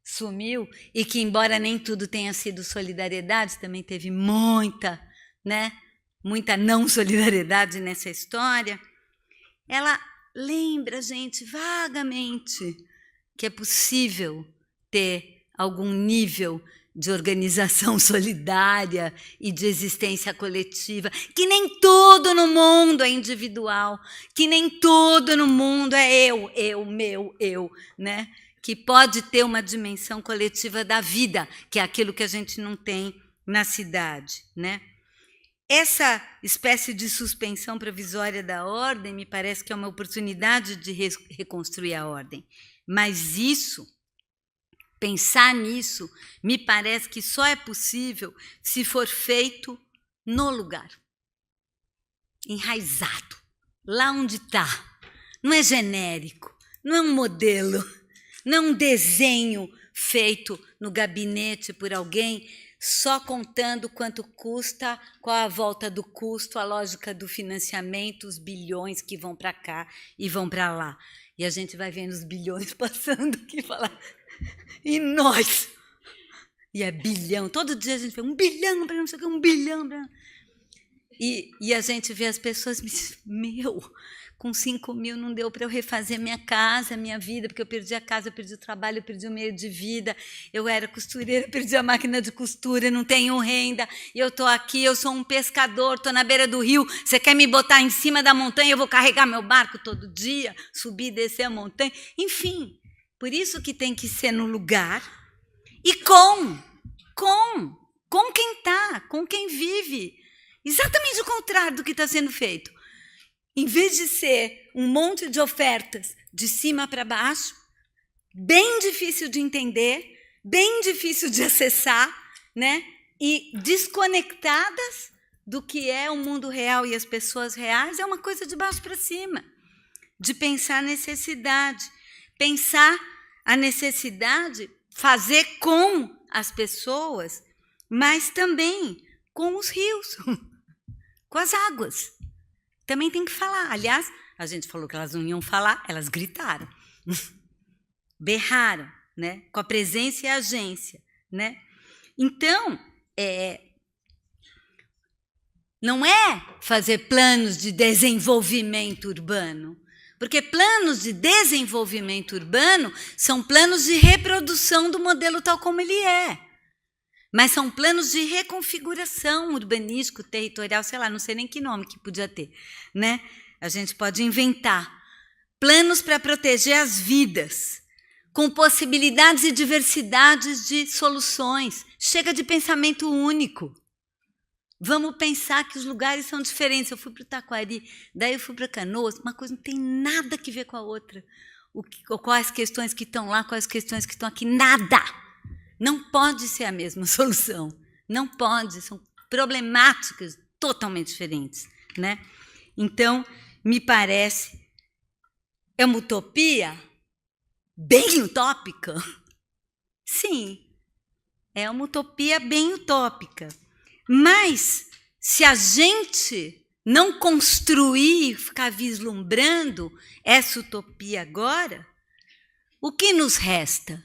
sumiu e que, embora nem tudo tenha sido solidariedade, também teve muita, né, muita não solidariedade nessa história, ela lembra a gente vagamente que é possível ter algum nível de organização solidária e de existência coletiva, que nem tudo no mundo é individual, que nem tudo no mundo é eu, meu, eu, né? Que pode ter uma dimensão coletiva da vida, que é aquilo que a gente não tem na cidade, né? Essa espécie de suspensão provisória da ordem me parece que é uma oportunidade de reconstruir a ordem. Mas isso, pensar nisso, me parece que só é possível se for feito no lugar. Enraizado, lá onde está. Não é genérico, não é um modelo, não é um desenho feito no gabinete por alguém só contando quanto custa, qual a volta do custo, a lógica do financiamento, os bilhões que vão para cá e vão para lá. E a gente vai vendo os bilhões passando aqui e falar, e nós? E é bilhão, todo dia a gente vê 1 bilhão para não sei o que, 1 bilhão para... E a gente vê as pessoas, com 5 mil não deu para eu refazer minha casa, minha vida, porque eu perdi a casa, eu perdi o trabalho, eu perdi o meio de vida, eu era costureira, perdi a máquina de costura, não tenho renda, eu estou aqui, eu sou um pescador, estou na beira do rio, você quer me botar em cima da montanha, eu vou carregar meu barco todo dia, subir e descer a montanha, enfim, por isso que tem que ser no lugar e com quem está, com quem vive, exatamente o contrário do que está sendo feito. Em vez de ser um monte de ofertas de cima para baixo, bem difícil de entender, bem difícil de acessar, né? E desconectadas do que é o mundo real e as pessoas reais, é uma coisa de baixo para cima, de pensar a necessidade, pensar a necessidade, fazer com as pessoas, mas também com os rios, com as águas. Também tem que falar. Aliás, a gente falou que elas não iam falar, elas gritaram, berraram, né? Com a presença e a agência, né? Então, não é fazer planos de desenvolvimento urbano, porque planos de desenvolvimento urbano são planos de reprodução do modelo tal como ele é. Mas são planos de reconfiguração urbanístico, territorial, sei lá, não sei nem que nome que podia ter, né? A gente pode inventar planos para proteger as vidas, com possibilidades e diversidades de soluções. Chega de pensamento único. Vamos pensar que os lugares são diferentes. Eu fui para o Taquari, daí eu fui para Canoas, uma coisa não tem nada que ver com a outra. Quais questões que estão lá, quais questões que estão aqui, nada. Não pode ser a mesma solução, não pode, são problemáticas totalmente diferentes, né? Então, me parece, é uma utopia bem utópica? Sim, é uma utopia bem utópica, mas se a gente não construir, ficar vislumbrando essa utopia agora, o que nos resta?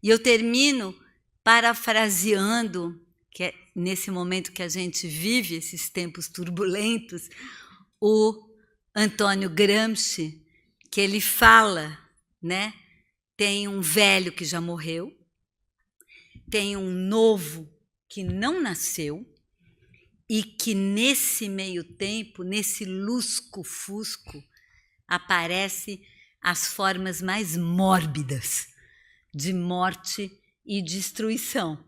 E eu termino parafraseando, que é nesse momento que a gente vive, esses tempos turbulentos, o Antônio Gramsci, que ele fala, né? Tem um velho que já morreu, tem um novo que não nasceu, e que nesse meio tempo, nesse lusco-fusco, aparecem as formas mais mórbidas de morte e destruição.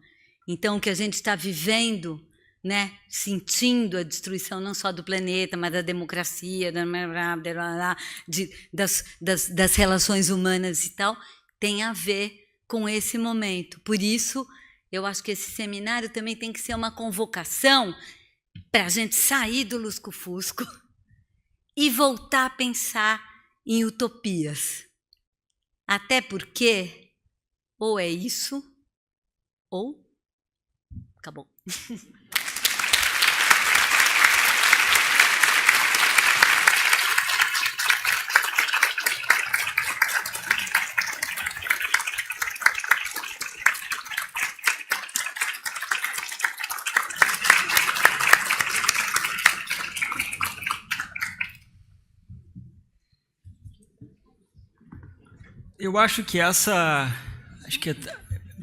Então, o que a gente está vivendo, né, sentindo a destruição não só do planeta, mas da democracia, das relações humanas e tal, tem a ver com esse momento. Por isso, eu acho que esse seminário também tem que ser uma convocação para a gente sair do lusco-fusco e voltar a pensar em utopias. Até porque ou é isso, ou acabou. Eu acho que acho que é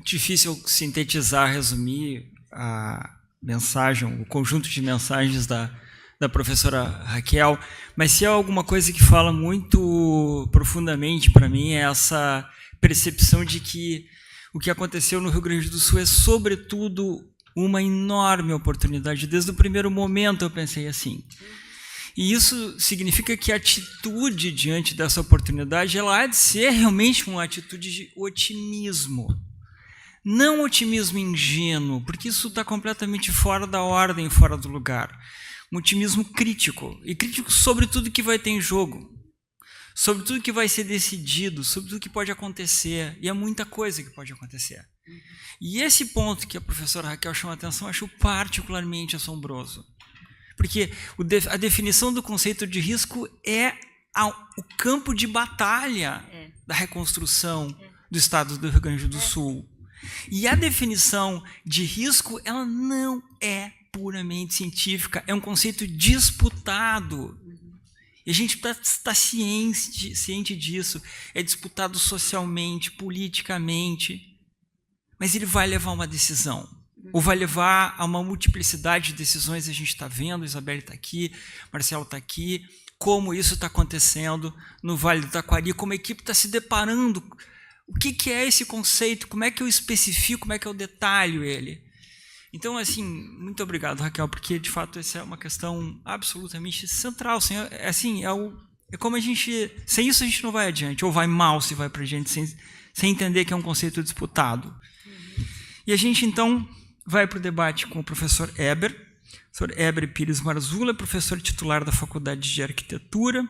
difícil sintetizar, resumir a mensagem, o conjunto de mensagens da professora Raquel, mas se há alguma coisa que fala muito profundamente para mim é essa percepção de que o que aconteceu no Rio Grande do Sul é, sobretudo, uma enorme oportunidade. Desde o primeiro momento eu pensei assim. E isso significa que a atitude diante dessa oportunidade ela há de ser realmente uma atitude de otimismo. Não otimismo ingênuo, porque isso está completamente fora da ordem, fora do lugar. Um otimismo crítico, e crítico sobre tudo que vai ter em jogo, sobre tudo que vai ser decidido, sobre tudo que pode acontecer, e há muita coisa que pode acontecer. E esse ponto que a professora Raquel chama a atenção, eu acho particularmente assombroso. Porque a definição do conceito de risco é o campo de batalha da reconstrução do estado do Rio Grande do Sul. E a definição de risco, ela não é puramente científica, é um conceito disputado. E a gente está ciente disso, é disputado socialmente, politicamente, mas ele vai levar a uma decisão, ou vai levar a uma multiplicidade de decisões. A gente está vendo, a Isabelle está aqui, Marcelo está aqui, como isso está acontecendo no Vale do Taquari, como a equipe está se deparando. O que é esse conceito? Como é que eu especifico? Como é que eu detalho ele? Então, assim, muito obrigado, Raquel, porque, de fato, essa é uma questão absolutamente central. É como a gente... Sem isso, a gente não vai adiante, ou vai mal se vai para adiante, sem entender que é um conceito disputado. E a gente, então, vai para o debate com o professor Eber. O professor Eber Pires Marzula, professor titular da Faculdade de Arquitetura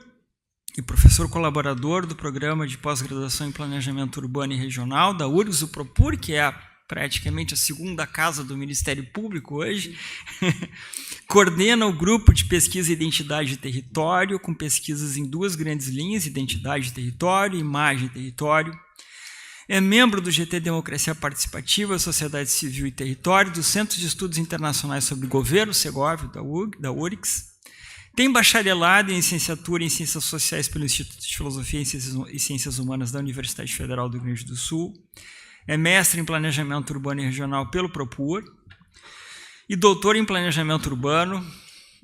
e professor colaborador do Programa de Pós-Graduação em Planejamento Urbano e Regional da URGS, o Propur, que é praticamente a segunda casa do Ministério Público hoje. Coordena o grupo de pesquisa Identidade e Território, com pesquisas em duas grandes linhas, Identidade e Território, Imagem e Território. É membro do GT Democracia Participativa, Sociedade Civil e Território, do Centro de Estudos Internacionais sobre Governo, Segovia, da URGS. Tem bacharelado em licenciatura em Ciências Sociais pelo Instituto de Filosofia e Ciências Humanas da Universidade Federal do Rio Grande do Sul. É mestre em Planejamento Urbano e Regional pelo Propur e doutor em Planejamento Urbano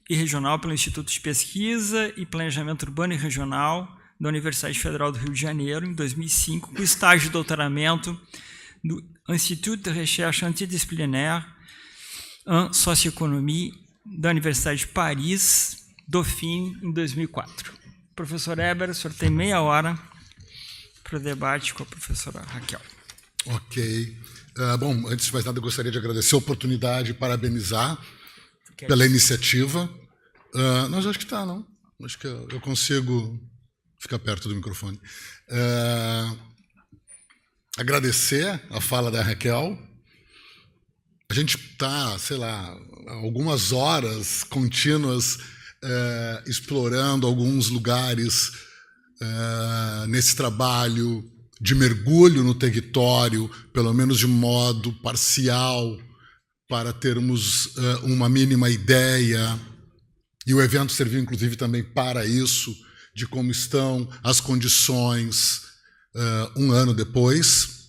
e Regional pelo Instituto de Pesquisa e Planejamento Urbano e Regional da Universidade Federal do Rio de Janeiro, em 2005, com estágio de doutoramento do Institut de Recherche Interdisciplinaire en Socioeconomie da Universidade de Paris, Dauphine, em 2004. Professor Eber, o senhor tem meia hora para o debate com a professora Raquel. Ok. Bom, antes de mais nada, eu gostaria de agradecer a oportunidade e parabenizar pela iniciativa. Não, acho que está, não? Acho que eu consigo ficar perto do microfone. Agradecer a fala da Raquel. A gente está, sei lá, algumas horas contínuas explorando alguns lugares nesse trabalho de mergulho no território, pelo menos de modo parcial, para termos uma mínima ideia, e o evento serviu, inclusive, também para isso, de como estão as condições um ano depois.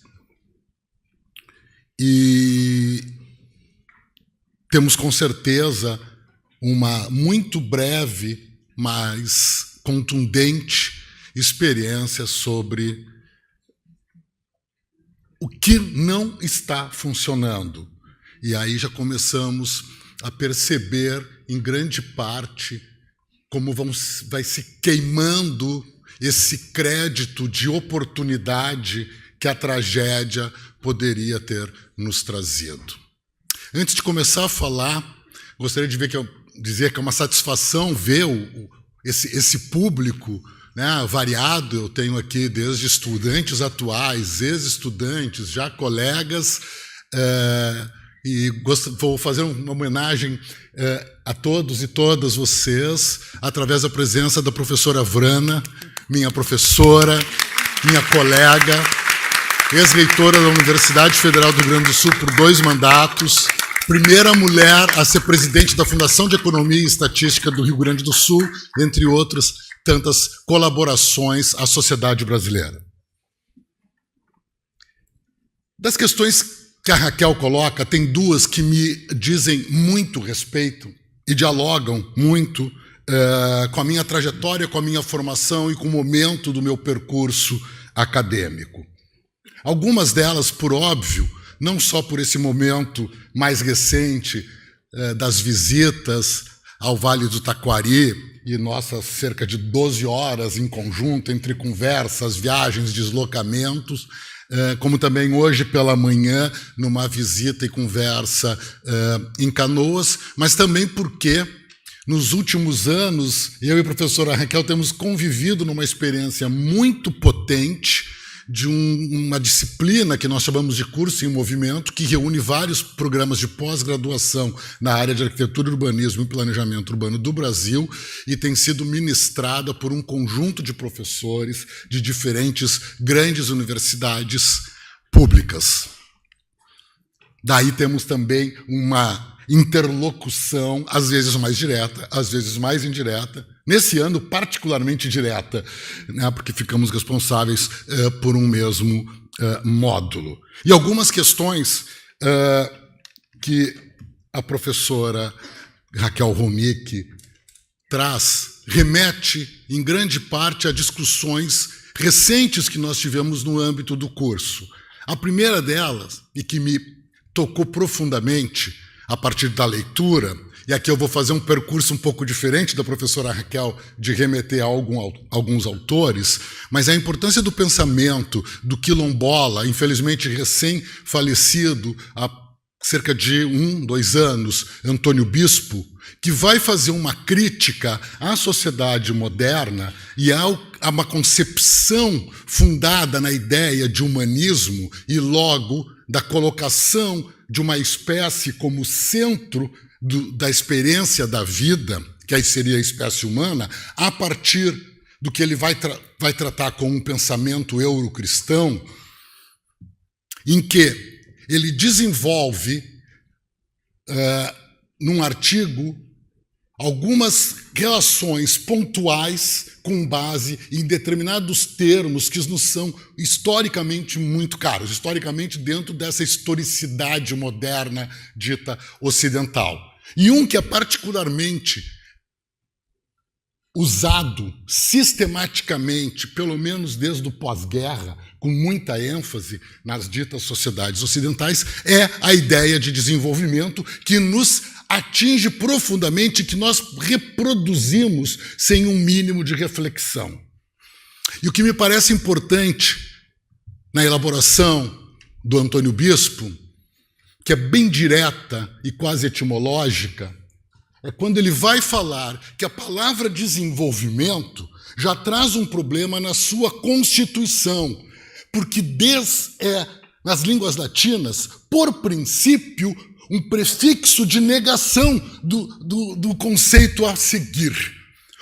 E temos, com certeza, uma muito breve, mas contundente experiência sobre o que não está funcionando. E aí já começamos a perceber, em grande parte, como vai se queimando esse crédito de oportunidade que a tragédia poderia ter nos trazido. Antes de começar a falar, gostaria de dizer que é uma satisfação ver esse público, né, variado. Eu tenho aqui desde estudantes atuais, ex-estudantes, já colegas, e vou fazer uma homenagem a todos e todas vocês, através da presença da professora Vrana, minha professora, minha colega, ex-reitora da Universidade Federal do Rio Grande do Sul por 2 mandatos, primeira mulher a ser presidente da Fundação de Economia e Estatística do Rio Grande do Sul, entre outras tantas colaborações à sociedade brasileira. Das questões que a Raquel coloca, tem 2 que me dizem muito respeito e dialogam muito com a minha trajetória, com a minha formação e com o momento do meu percurso acadêmico. Algumas delas, por óbvio, não só por esse momento mais recente das visitas ao Vale do Taquari e nossas cerca de 12 horas em conjunto, entre conversas, viagens, deslocamentos, como também hoje pela manhã, numa visita e conversa em Canoas, mas também porque, nos últimos anos, eu e a professora Raquel temos convivido numa experiência muito potente de uma disciplina que nós chamamos de Curso em Movimento, que reúne vários programas de pós-graduação na área de arquitetura, urbanismo e planejamento urbano do Brasil e tem sido ministrada por um conjunto de professores de diferentes grandes universidades públicas. Daí temos também uma interlocução, às vezes mais direta, às vezes mais indireta, nesse ano particularmente direta, né, porque ficamos responsáveis por um mesmo módulo. E algumas questões que a professora Raquel Romick traz, remete em grande parte a discussões recentes que nós tivemos no âmbito do curso. A primeira delas, e que me tocou profundamente, a partir da leitura, e aqui eu vou fazer um percurso um pouco diferente da professora Raquel, de remeter a alguns autores, mas a importância do pensamento do quilombola, infelizmente recém-falecido há cerca de 2 anos, Antônio Bispo, que vai fazer uma crítica à sociedade moderna e a uma concepção fundada na ideia de humanismo e logo da colocação de uma espécie como centro da experiência da vida, que aí seria a espécie humana, a partir do que ele vai tratar com um pensamento eurocristão, em que ele desenvolve, num artigo, algumas relações pontuais com base em determinados termos que nos são historicamente muito caros, historicamente dentro dessa historicidade moderna dita ocidental. E um que é particularmente usado sistematicamente, pelo menos desde o pós-guerra, com muita ênfase nas ditas sociedades ocidentais, é a ideia de desenvolvimento que nos atinge profundamente, que nós reproduzimos sem um mínimo de reflexão. E o que me parece importante na elaboração do Antônio Bispo, que é bem direta e quase etimológica, é quando ele vai falar que a palavra desenvolvimento já traz um problema na sua constituição, porque nas línguas latinas, por princípio, um prefixo de negação do conceito a seguir.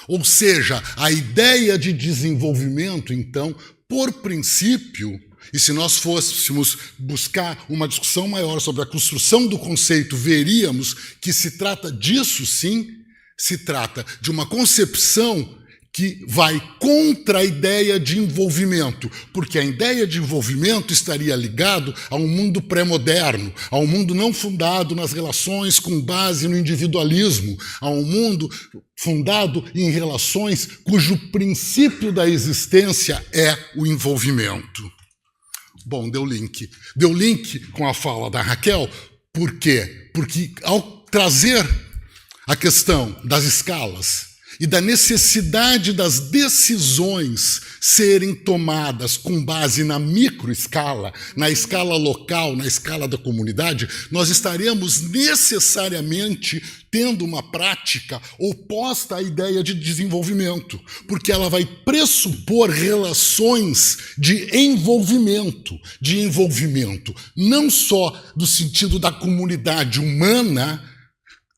Ou seja, a ideia de desenvolvimento, então, por princípio, e se nós fôssemos buscar uma discussão maior sobre a construção do conceito, veríamos que se trata disso, sim, se trata de uma concepção que vai contra a ideia de envolvimento, porque a ideia de envolvimento estaria ligado a um mundo pré-moderno, a um mundo não fundado nas relações com base no individualismo, a um mundo fundado em relações cujo princípio da existência é o envolvimento. Bom, deu link. Deu link com a fala da Raquel, por quê? Porque ao trazer a questão das escalas e da necessidade das decisões serem tomadas com base na microescala, na escala local, na escala da comunidade, nós estaremos necessariamente tendo uma prática oposta à ideia de desenvolvimento, porque ela vai pressupor relações de envolvimento, não só do sentido da comunidade humana,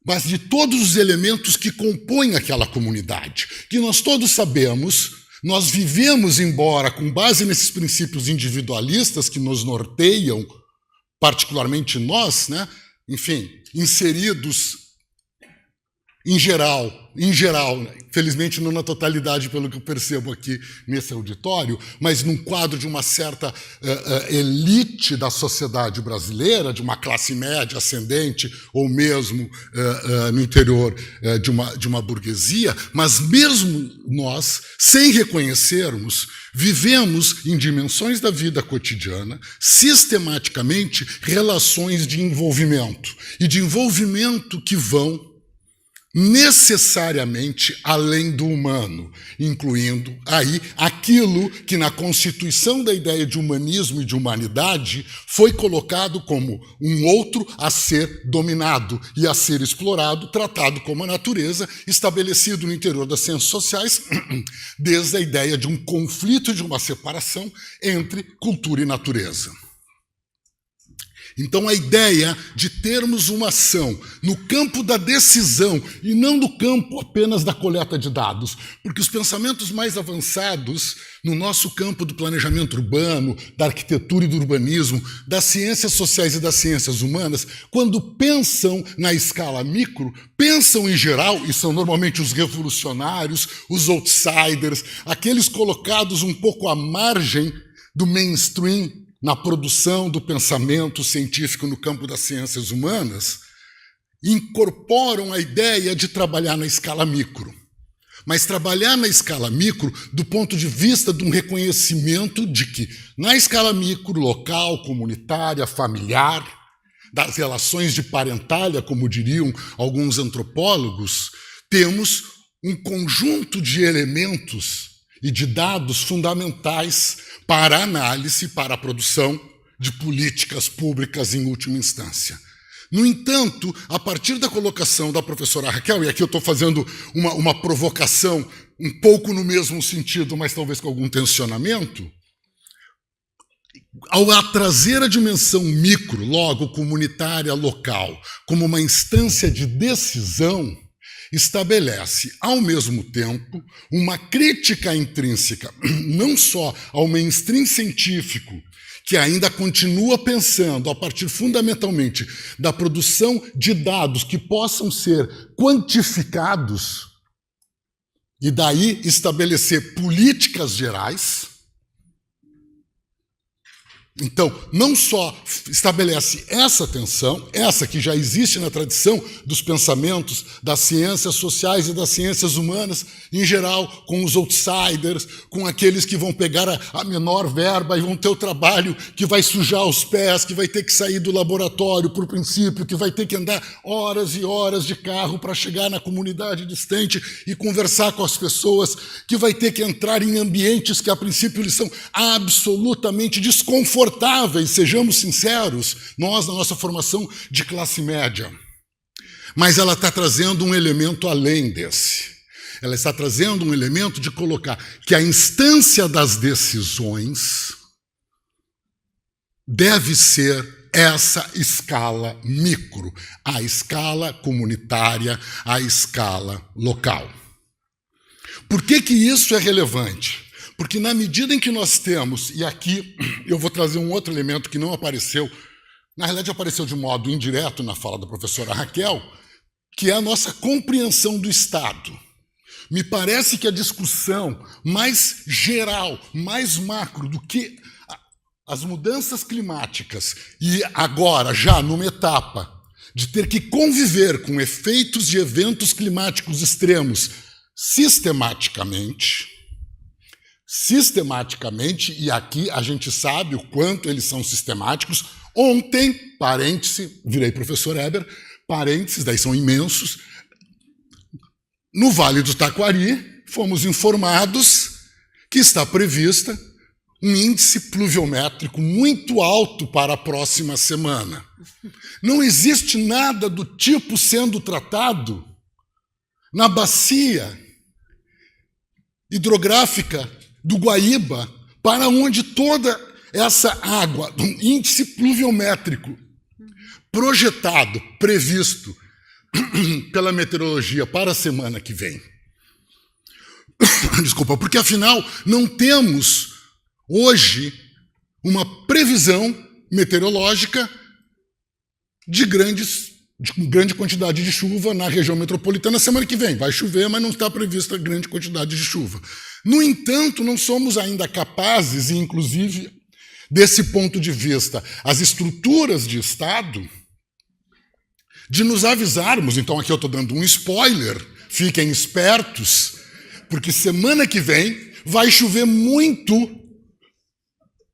mas de todos os elementos que compõem aquela comunidade, que nós todos sabemos, nós vivemos, embora com base nesses princípios individualistas que nos norteiam, particularmente nós, né? Enfim, inseridos em geral, felizmente não na totalidade, pelo que eu percebo aqui nesse auditório, mas num quadro de uma certa elite da sociedade brasileira, de uma classe média ascendente, ou mesmo no interior de uma burguesia, mas mesmo nós, sem reconhecermos, vivemos em dimensões da vida cotidiana, sistematicamente, relações de envolvimento, e de envolvimento que vão necessariamente além do humano, incluindo aí aquilo que na constituição da ideia de humanismo e de humanidade foi colocado como um outro a ser dominado e a ser explorado, tratado como a natureza, estabelecido no interior das ciências sociais, desde a ideia de um conflito, de uma separação entre cultura e natureza. Então, a ideia de termos uma ação no campo da decisão e não no campo apenas da coleta de dados, porque os pensamentos mais avançados no nosso campo do planejamento urbano, da arquitetura e do urbanismo, das ciências sociais e das ciências humanas, quando pensam na escala micro, pensam em geral, e são normalmente os revolucionários, os outsiders, aqueles colocados um pouco à margem do mainstream, na produção do pensamento científico no campo das ciências humanas, incorporam a ideia de trabalhar na escala micro. Mas trabalhar na escala micro do ponto de vista de um reconhecimento de que, na escala micro, local, comunitária, familiar, das relações de parentalha, como diriam alguns antropólogos, temos um conjunto de elementos e de dados fundamentais para a análise, para a produção de políticas públicas em última instância. No entanto, a partir da colocação da professora Raquel, e aqui eu estou fazendo uma provocação um pouco no mesmo sentido, mas talvez com algum tensionamento, ao trazer a dimensão micro, logo comunitária, local, como uma instância de decisão, estabelece, ao mesmo tempo, uma crítica intrínseca, não só ao mainstream científico, que ainda continua pensando, a partir fundamentalmente da produção de dados que possam ser quantificados e daí estabelecer políticas gerais. Então, não só estabelece essa tensão, essa que já existe na tradição dos pensamentos das ciências sociais e das ciências humanas, em geral, com os outsiders, com aqueles que vão pegar a menor verba e vão ter o trabalho que vai sujar os pés, que vai ter que sair do laboratório, por princípio, que vai ter que andar horas e horas de carro para chegar na comunidade distante e conversar com as pessoas, que vai ter que entrar em ambientes que, a princípio, lhes são absolutamente desconfortáveis, sejamos sinceros, nós, na nossa formação de classe média. Mas ela está trazendo um elemento além desse. Ela está trazendo um elemento de colocar que a instância das decisões deve ser essa escala micro, a escala comunitária, a escala local. Por que isso é relevante? Porque na medida em que nós temos, e aqui eu vou trazer um outro elemento que não apareceu, na realidade apareceu de modo indireto na fala da professora Raquel, que é a nossa compreensão do Estado. Me parece que a discussão mais geral, mais macro do que as mudanças climáticas, e agora, já numa etapa, de ter que conviver com efeitos de eventos climáticos extremos sistematicamente, e aqui a gente sabe o quanto eles são sistemáticos. Ontem, parêntese, virei professor Eber, parênteses, daí são imensos, no Vale do Taquari, fomos informados que está prevista um índice pluviométrico muito alto para a próxima semana. Não existe nada do tipo sendo tratado na bacia hidrográfica do Guaíba, para onde toda essa água, um índice pluviométrico projetado, previsto pela meteorologia para a semana que vem. Desculpa, porque afinal não temos hoje uma previsão meteorológica de grande quantidade de chuva na região metropolitana semana que vem. Vai chover, mas não está prevista grande quantidade de chuva. No entanto, não somos ainda capazes, e inclusive, desse ponto de vista, as estruturas de Estado, de nos avisarmos. Então, aqui eu estou dando um spoiler, fiquem espertos, porque semana que vem vai chover muito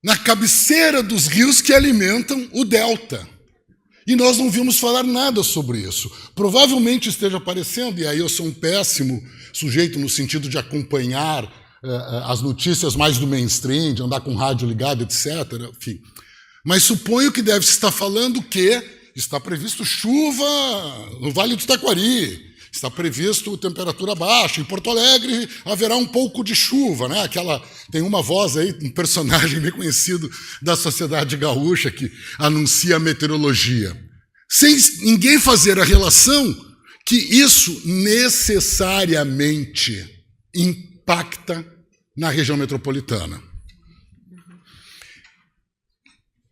na cabeceira dos rios que alimentam o delta. E nós não vimos falar nada sobre isso. Provavelmente esteja aparecendo, e aí eu sou um péssimo sujeito no sentido de acompanhar as notícias mais do mainstream, de andar com o rádio ligado, etc. Enfim. Mas suponho que deve se estar falando que está previsto chuva no Vale do Taquari, está previsto temperatura baixa. Em Porto Alegre haverá um pouco de chuva, né? Tem uma voz aí, um personagem bem conhecido da sociedade gaúcha que anuncia a meteorologia. Sem ninguém fazer a relação que isso necessariamente impacta na região metropolitana.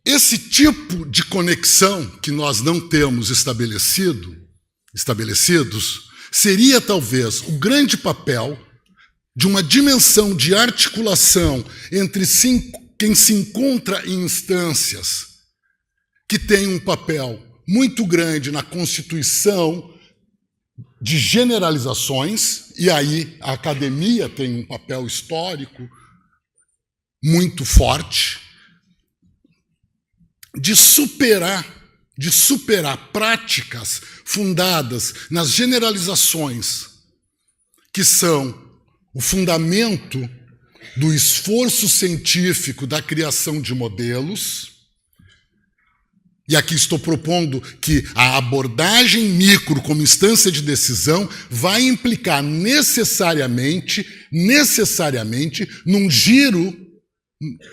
Esse tipo de conexão que nós não temos estabelecidos seria talvez o grande papel de uma dimensão de articulação entre quem se encontra em instâncias que tem um papel muito grande na constituição de generalizações, e aí a academia tem um papel histórico muito forte, de superar práticas fundadas nas generalizações, que são o fundamento do esforço científico da criação de modelos. E aqui estou propondo que a abordagem micro como instância de decisão vai implicar necessariamente num giro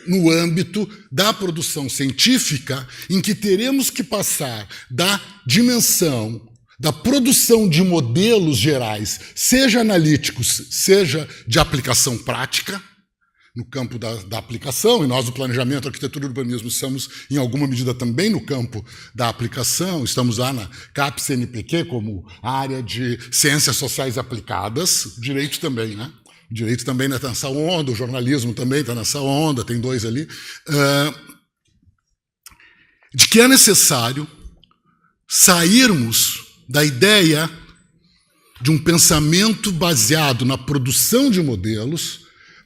no âmbito da produção científica, em que teremos que passar da dimensão da produção de modelos gerais, seja analíticos, seja de aplicação prática, no campo da aplicação, e nós do planejamento, arquitetura e urbanismo estamos em alguma medida também no campo da aplicação, estamos lá na CAP-CNPq como área de ciências sociais aplicadas, direito também, né? O direito também está nessa onda, o jornalismo também está nessa onda, tem dois ali, de que é necessário sairmos da ideia de um pensamento baseado na produção de modelos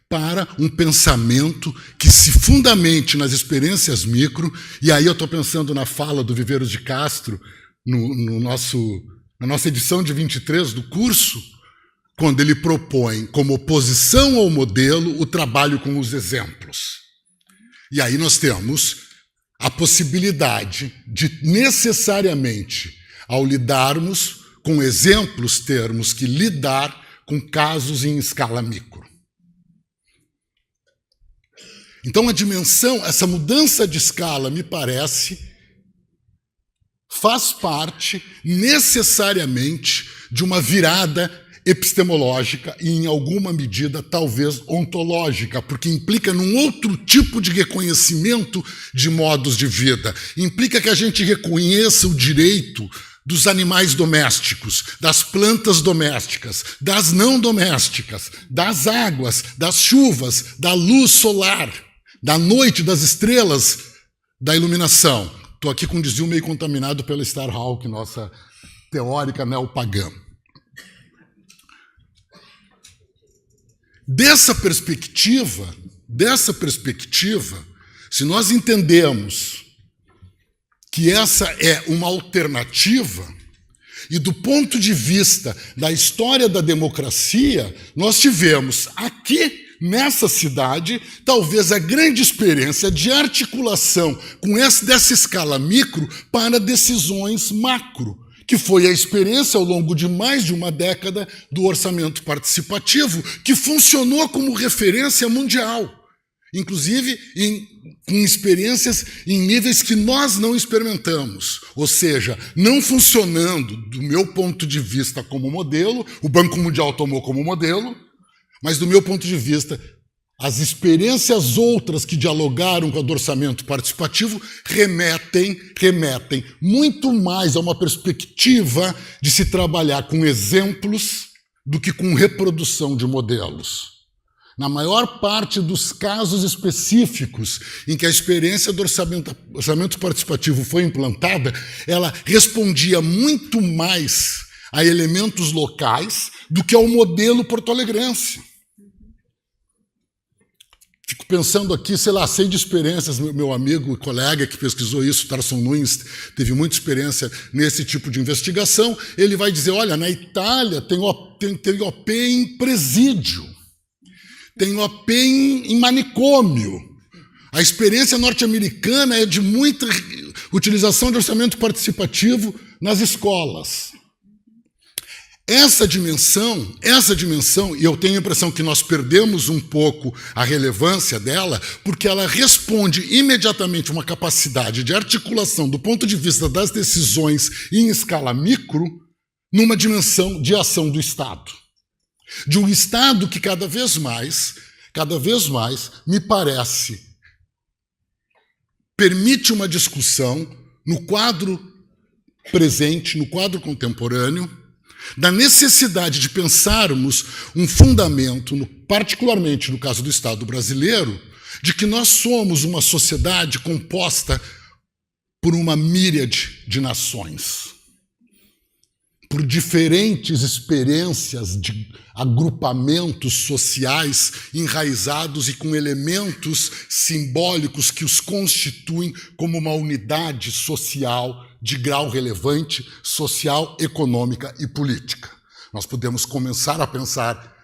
para um pensamento que se fundamente nas experiências micro, e aí eu estou pensando na fala do Viveiros de Castro, na nossa edição de 23 do curso, quando ele propõe como oposição ao modelo o trabalho com os exemplos. E aí nós temos a possibilidade de necessariamente, ao lidarmos com exemplos, termos que lidar com casos em escala micro. Então a dimensão, essa mudança de escala, me parece, faz parte necessariamente de uma virada epistemológica e, em alguma medida, talvez ontológica, porque implica num outro tipo de reconhecimento de modos de vida. Implica que a gente reconheça o direito dos animais domésticos, das plantas domésticas, das não domésticas, das águas, das chuvas, da luz solar, da noite, das estrelas, da iluminação. Estou aqui com um desvio meio contaminado pela Starhawk, nossa teórica neopagã. Dessa perspectiva, se nós entendemos que essa é uma alternativa, e do ponto de vista da história da democracia, nós tivemos aqui, nessa cidade, talvez a grande experiência de articulação dessa escala micro para decisões macro, que foi a experiência ao longo de mais de uma década do orçamento participativo, que funcionou como referência mundial, inclusive em experiências em níveis que nós não experimentamos, ou seja, não funcionando, do meu ponto de vista, como modelo, o Banco Mundial tomou como modelo, mas do meu ponto de vista, as experiências outras que dialogaram com o orçamento participativo remetem muito mais a uma perspectiva de se trabalhar com exemplos do que com reprodução de modelos. Na maior parte dos casos específicos em que a experiência do orçamento participativo foi implantada, ela respondia muito mais a elementos locais do que ao modelo porto-alegrense. Fico pensando aqui, sei lá, sei de experiências, meu amigo e colega que pesquisou isso, Tarson Nunes, teve muita experiência nesse tipo de investigação. Ele vai dizer, olha, na Itália tem OP em presídio, tem OP em manicômio. A experiência norte-americana é de muita utilização de orçamento participativo nas escolas. Essa dimensão, e eu tenho a impressão que nós perdemos um pouco a relevância dela, porque ela responde imediatamente uma capacidade de articulação do ponto de vista das decisões em escala micro, numa dimensão de ação do Estado. De um Estado que cada vez mais, me parece, permite uma discussão no quadro presente, no quadro contemporâneo, da necessidade de pensarmos um fundamento, particularmente no caso do Estado brasileiro, de que nós somos uma sociedade composta por uma míriade de nações, por diferentes experiências de agrupamentos sociais enraizados e com elementos simbólicos que os constituem como uma unidade social de grau relevante, social, econômica e política. Nós podemos começar a pensar,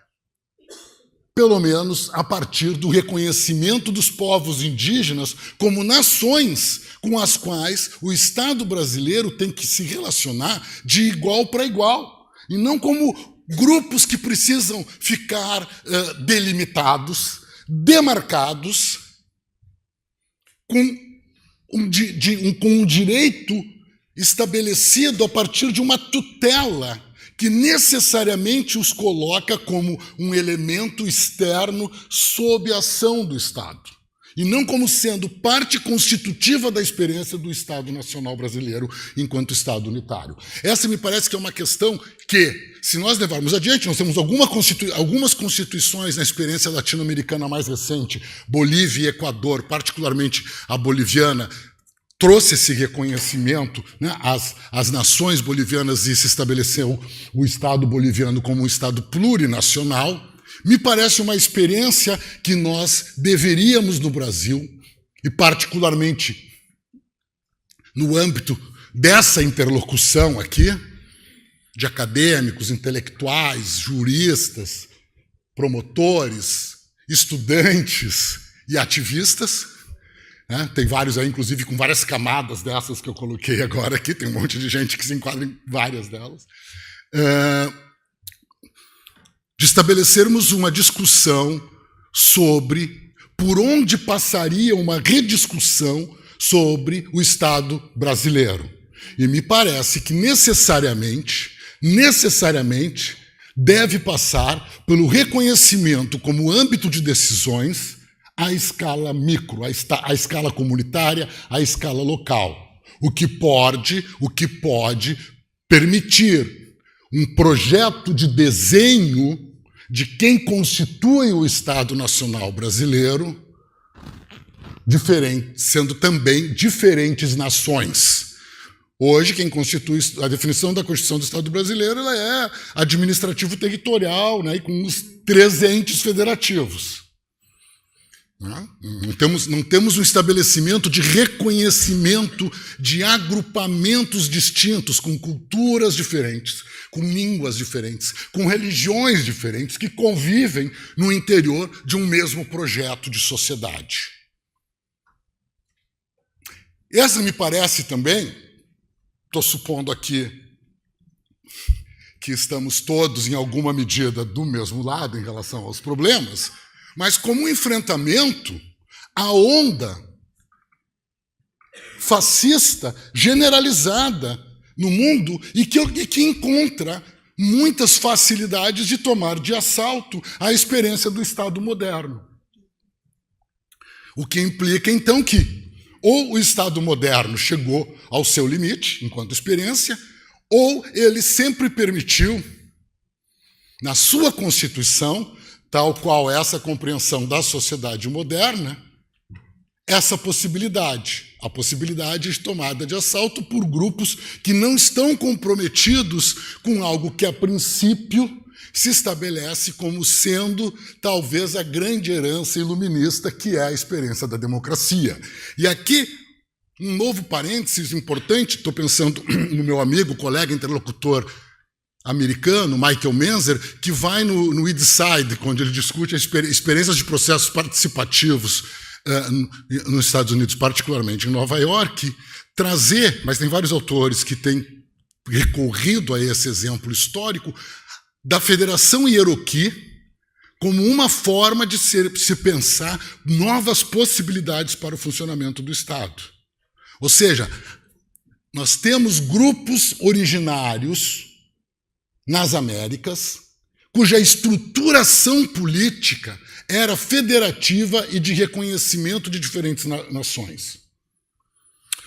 pelo menos a partir do reconhecimento dos povos indígenas como nações com as quais o Estado brasileiro tem que se relacionar de igual para igual, e não como grupos que precisam ficar delimitados, demarcados, com um direito estabelecido a partir de uma tutela que necessariamente os coloca como um elemento externo sob a ação do Estado, e não como sendo parte constitutiva da experiência do Estado Nacional Brasileiro enquanto Estado unitário. Essa me parece que é uma questão que, se nós levarmos adiante, nós temos algumas constituições na experiência latino-americana mais recente, Bolívia e Equador, particularmente a boliviana, trouxe esse reconhecimento, né, às nações bolivianas, e se estabeleceu o Estado boliviano como um Estado plurinacional. Me parece uma experiência que nós deveríamos, no Brasil, e particularmente no âmbito dessa interlocução aqui, de acadêmicos, intelectuais, juristas, promotores, estudantes e ativistas, né? Tem vários aí, inclusive, com várias camadas dessas que eu coloquei agora aqui, tem um monte de gente que se enquadra em várias delas, de estabelecermos uma discussão sobre por onde passaria uma rediscussão sobre o Estado brasileiro. E me parece que necessariamente deve passar pelo reconhecimento como âmbito de decisões à escala micro, à escala comunitária, à escala local. O que pode permitir um projeto de desenho de quem constitui o Estado Nacional Brasileiro, sendo também diferentes nações. Hoje, quem constitui a definição da Constituição do Estado brasileiro, ela é administrativo-territorial, né, e com os 3 entes federativos. Não temos um estabelecimento de reconhecimento de agrupamentos distintos, com culturas diferentes, com línguas diferentes, com religiões diferentes, que convivem no interior de um mesmo projeto de sociedade. Essa me parece também, estou supondo aqui que estamos todos, em alguma medida, do mesmo lado em relação aos problemas, mas como um enfrentamento à onda fascista generalizada no mundo e que encontra muitas facilidades de tomar de assalto a experiência do Estado moderno. O que implica, então, que ou o Estado moderno chegou ao seu limite, enquanto experiência, ou ele sempre permitiu, na sua Constituição, tal qual essa compreensão da sociedade moderna, essa possibilidade, a possibilidade de tomada de assalto por grupos que não estão comprometidos com algo que, a princípio, se estabelece como sendo talvez a grande herança iluminista, que é a experiência da democracia. E aqui, um novo parênteses importante, estou pensando no meu amigo, colega, interlocutor americano, Michael Menzer, que vai no We Decide, quando ele discute as experiências de processos participativos nos Estados Unidos, particularmente em Nova York, trazer, mas tem vários autores que têm recorrido a esse exemplo histórico, da Federação Cherokee como uma forma de se pensar novas possibilidades para o funcionamento do Estado. Ou seja, nós temos grupos originários nas Américas, cuja estruturação política era federativa e de reconhecimento de diferentes nações.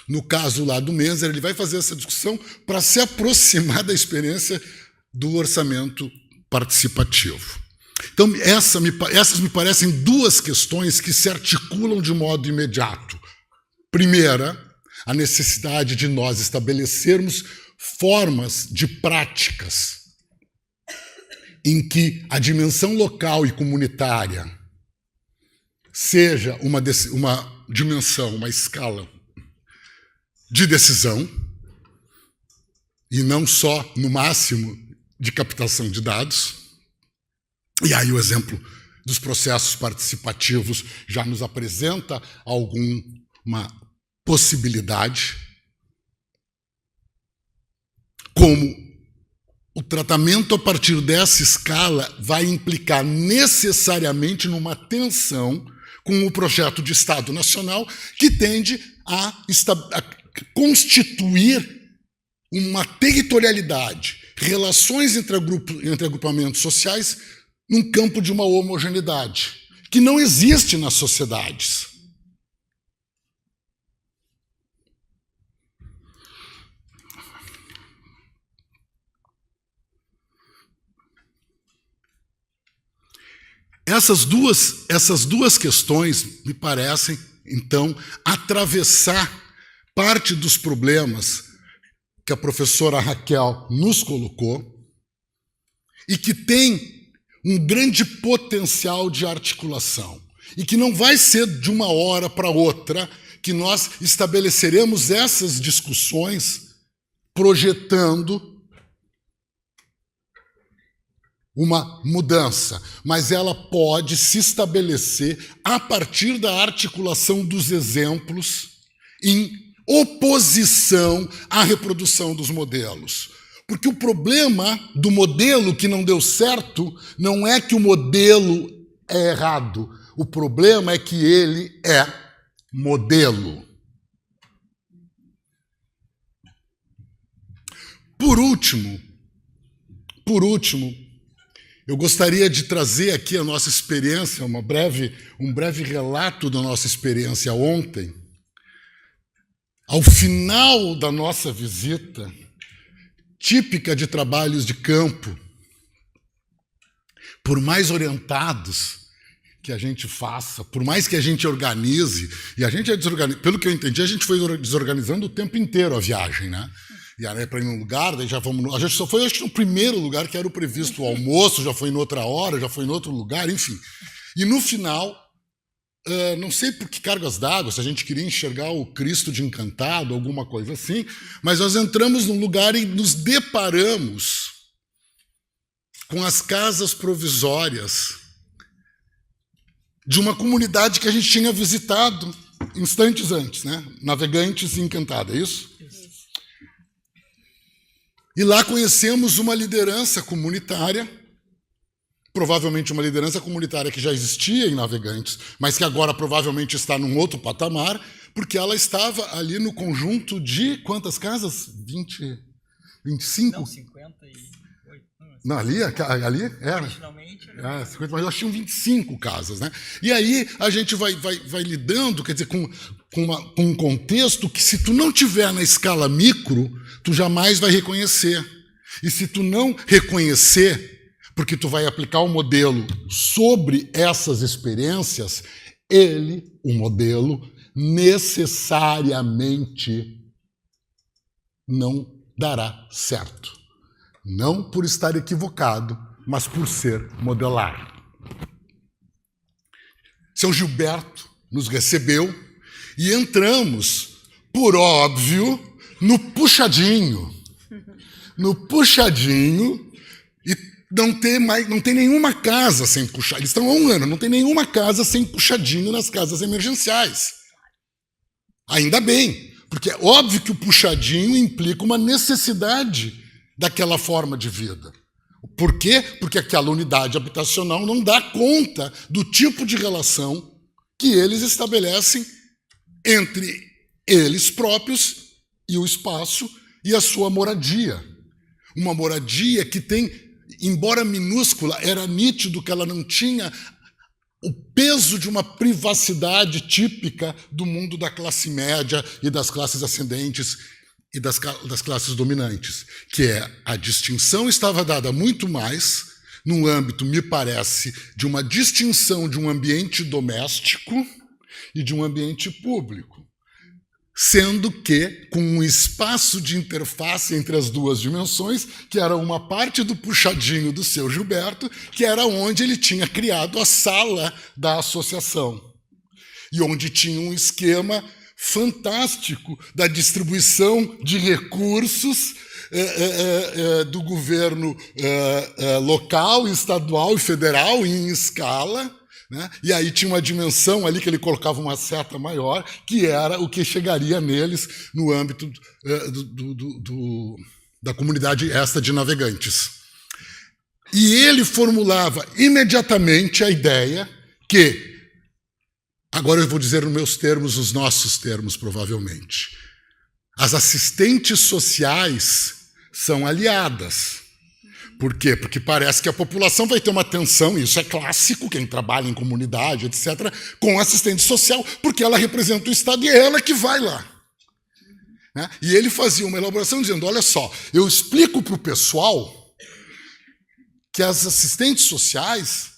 No caso lá do Menzer, ele vai fazer essa discussão para se aproximar da experiência do orçamento participativo. Então, essas me parecem duas questões que se articulam de modo imediato. Primeira, a necessidade de nós estabelecermos formas de práticas em que a dimensão local e comunitária seja uma dimensão, uma escala de decisão, e não só, no máximo, de captação de dados. E aí o exemplo dos processos participativos já nos apresenta alguma possibilidade, como o tratamento a partir dessa escala vai implicar necessariamente numa tensão com o projeto de Estado Nacional, que tende a constituir uma territorialidade, relações entre agrupamentos sociais num campo de uma homogeneidade, que não existe nas sociedades. Essas duas questões me parecem, então, atravessar parte dos problemas que a professora Raquel nos colocou e que tem um grande potencial de articulação e que não vai ser de uma hora para outra que nós estabeleceremos essas discussões projetando uma mudança, mas ela pode se estabelecer a partir da articulação dos exemplos em oposição à reprodução dos modelos. Porque o problema do modelo que não deu certo não é que o modelo é errado, o problema é que ele é modelo. Por último, eu gostaria de trazer aqui a nossa experiência, um breve relato da nossa experiência ontem. Ao final da nossa visita, típica de trabalhos de campo, por mais orientados que a gente faça, por mais que a gente organize, e a gente é desorganizado, pelo que eu entendi, a gente foi desorganizando o tempo inteiro a viagem, né? E aí para ir num lugar, daí já vamos. A gente só foi, acho que no primeiro lugar que era o previsto o almoço, já foi em outra hora, já foi em outro lugar, enfim. E no final, não sei por que cargas d'água, se a gente queria enxergar o Cristo de Encantado, alguma coisa assim, mas nós entramos num lugar e nos deparamos com as casas provisórias de uma comunidade que a gente tinha visitado instantes antes, né? Navegantes Encantada, é isso? E lá conhecemos uma liderança comunitária, provavelmente uma liderança comunitária que já existia em Navegantes, mas que agora provavelmente está num outro patamar, porque ela estava ali no conjunto de quantas casas? 20, 25? Não, 58. Não, ali era? Originalmente era 50, mas nós tínhamos 25 casas, né? E aí a gente vai lidando, quer dizer, com um contexto que, se tu não tiver na escala micro, tu jamais vai reconhecer. E se tu não reconhecer, porque tu vai aplicar o modelo sobre essas experiências, o modelo, necessariamente não dará certo. Não por estar equivocado, mas por ser modelar. Seu Gilberto nos recebeu e entramos, por óbvio, no puxadinho. No puxadinho, e não tem nenhuma casa sem puxadinho. Eles estão há um ano, não tem nenhuma casa sem puxadinho nas casas emergenciais. Ainda bem, porque é óbvio que o puxadinho implica uma necessidade daquela forma de vida. Por quê? Porque aquela unidade habitacional não dá conta do tipo de relação que eles estabelecem entre eles próprios e o espaço e a sua moradia. Uma moradia que tem, embora minúscula, era nítido que ela não tinha o peso de uma privacidade típica do mundo da classe média e das classes ascendentes e das classes dominantes, que é a distinção estava dada muito mais no âmbito, me parece, de uma distinção de um ambiente doméstico e de um ambiente público, sendo que com um espaço de interface entre as duas dimensões, que era uma parte do puxadinho do seu Gilberto, que era onde ele tinha criado a sala da associação, e onde tinha um esquema fantástico da distribuição de recursos do governo local, estadual e federal em escala, né? E aí tinha uma dimensão ali que ele colocava uma seta maior, que era o que chegaria neles no âmbito da comunidade esta de navegantes. E ele formulava imediatamente a ideia que, agora eu vou dizer nos meus termos, os nossos termos, provavelmente, as assistentes sociais são aliadas. Por quê? Porque parece que a população vai ter uma tensão, e isso é clássico, quem trabalha em comunidade, etc., com assistente social, porque ela representa o Estado e é ela que vai lá. Né? E ele fazia uma elaboração dizendo, olha só, eu explico para o pessoal que as assistentes sociais,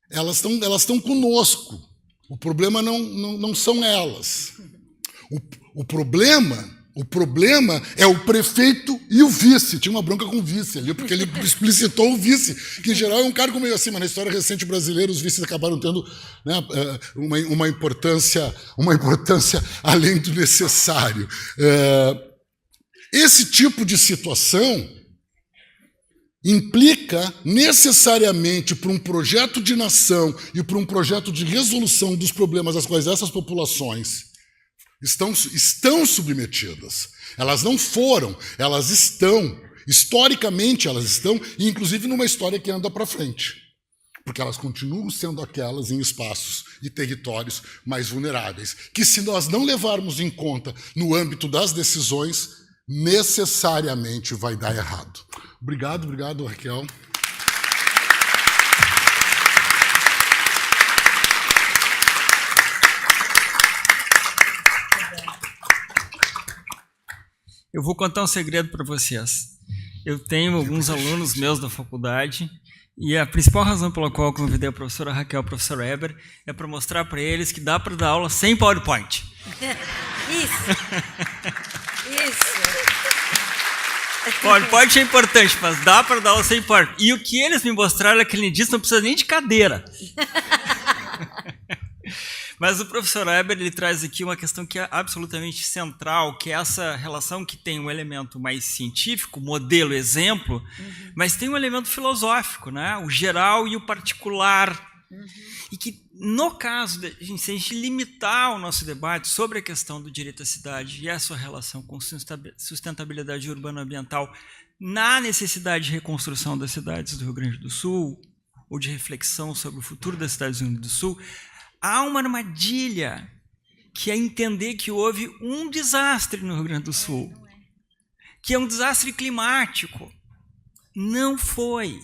elas estão conosco. O problema não são elas. O problema é o prefeito e o vice. Tinha uma bronca com o vice ali, porque ele explicitou o vice, que em geral é um cargo meio assim, mas na história recente brasileira os vices acabaram tendo, né, uma importância além do necessário. Esse tipo de situação implica necessariamente para um projeto de nação e para um projeto de resolução dos problemas às quais essas populações estão submetidas. Elas não foram, elas estão. Historicamente elas estão, e inclusive numa história que anda para frente. Porque elas continuam sendo aquelas em espaços e territórios mais vulneráveis, que se nós não levarmos em conta no âmbito das decisões, necessariamente vai dar errado. Obrigado, Raquel. Eu vou contar um segredo para vocês. Eu tenho alguns alunos meus da faculdade e a principal razão pela qual eu convidei a professora Raquel e o professor Eber é para mostrar para eles que dá para dar aula sem PowerPoint. Isso. PowerPoint é importante, mas dá para dar aula sem PowerPoint. E o que eles me mostraram é que ele disse não precisa nem de cadeira. Mas o professor Eber ele traz aqui uma questão que é absolutamente central, que é essa relação que tem um elemento mais científico, modelo, exemplo, mas tem um elemento filosófico, né? O geral e o particular. E que, no caso, se a gente limitar o nosso debate sobre a questão do direito à cidade e a sua relação com sustentabilidade urbano-ambiental na necessidade de reconstrução das cidades do Rio Grande do Sul, ou de reflexão sobre o futuro das cidades do Rio Grande do Sul, há uma armadilha, que é entender que houve um desastre no Rio Grande do Sul, que é um desastre climático. Não foi.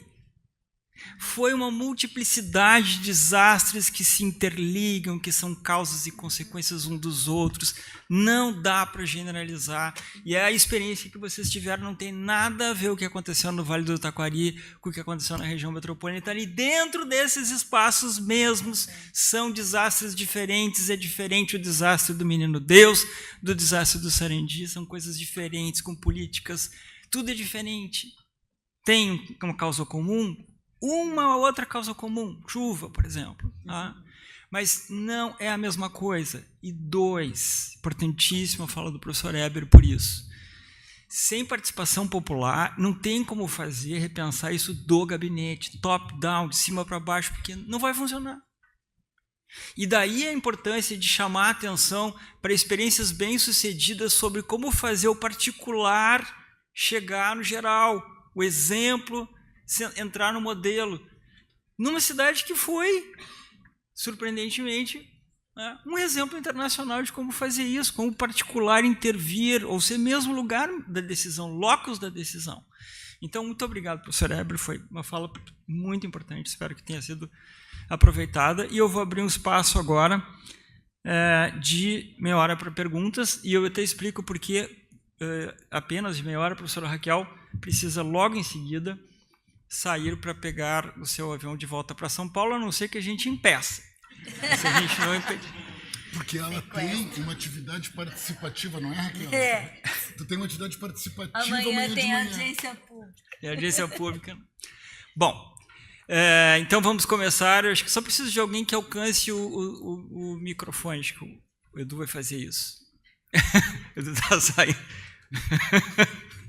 Foi uma multiplicidade de desastres que se interligam, que são causas e consequências um dos outros. Não dá para generalizar. E a experiência que vocês tiveram não tem nada a ver com o que aconteceu no Vale do Taquari, com o que aconteceu na região metropolitana. E dentro desses espaços mesmos são desastres diferentes. É diferente o desastre do Menino Deus, do desastre do Sarandi. São coisas diferentes, com políticas. Tudo é diferente. Tem uma causa comum? uma outra causa comum, chuva, por exemplo. Tá? Mas não é a mesma coisa. E 2, importantíssima a fala do professor Eber por isso. Sem participação popular, não tem como repensar isso do gabinete, top-down, de cima para baixo, porque não vai funcionar. E daí a importância de chamar a atenção para experiências bem-sucedidas sobre como fazer o particular chegar no geral, o exemplo entrar no modelo. Numa cidade que foi, surpreendentemente, um exemplo internacional de como fazer isso, como o particular intervir, ou ser mesmo lugar da decisão, locus da decisão. Então, muito obrigado, professor Eber, foi uma fala muito importante, espero que tenha sido aproveitada. E eu vou abrir um espaço agora de meia hora para perguntas, e eu até explico porque apenas de meia hora a professora Raquel precisa logo em seguida sair para pegar o seu avião de volta para São Paulo, a não ser que a gente impeça. Se a gente não impedir. Porque ela tem uma atividade participativa, não é, Raquel? Tu tem uma atividade participativa amanhã tem audiência pública. Tem audiência pública. Bom, então vamos começar. Eu acho que só preciso de alguém que alcance o microfone. Acho que o Edu vai fazer isso. O Edu está saindo.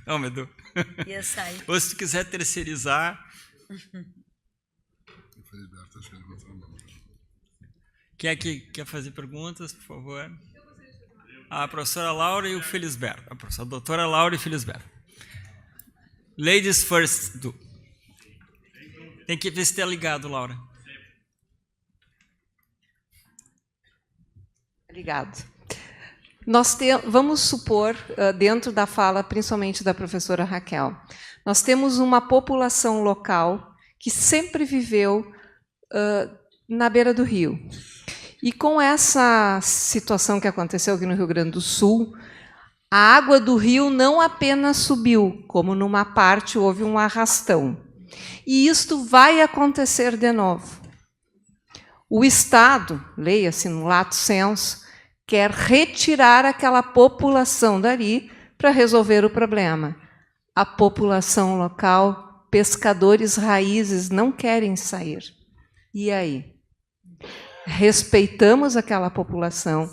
Não, Edu. Ia sair. Ou se tu quiser terceirizar. Quem é que quer fazer perguntas, por favor? A professora Laura e o Felisberto. A professora doutora Laura e Felisberto. Ladies first, do. Tem que ver se está ligado, Laura. Obrigado. Vamos supor, dentro da fala, principalmente da professora Raquel, nós temos uma população local que sempre viveu na beira do rio. E com essa situação que aconteceu aqui no Rio Grande do Sul, a água do rio não apenas subiu, como numa parte houve um arrastão. E isto vai acontecer de novo. O Estado, leia-se no lato sensu, quer retirar aquela população dali para resolver o problema. A população local, pescadores raízes, não querem sair. E aí? Respeitamos aquela população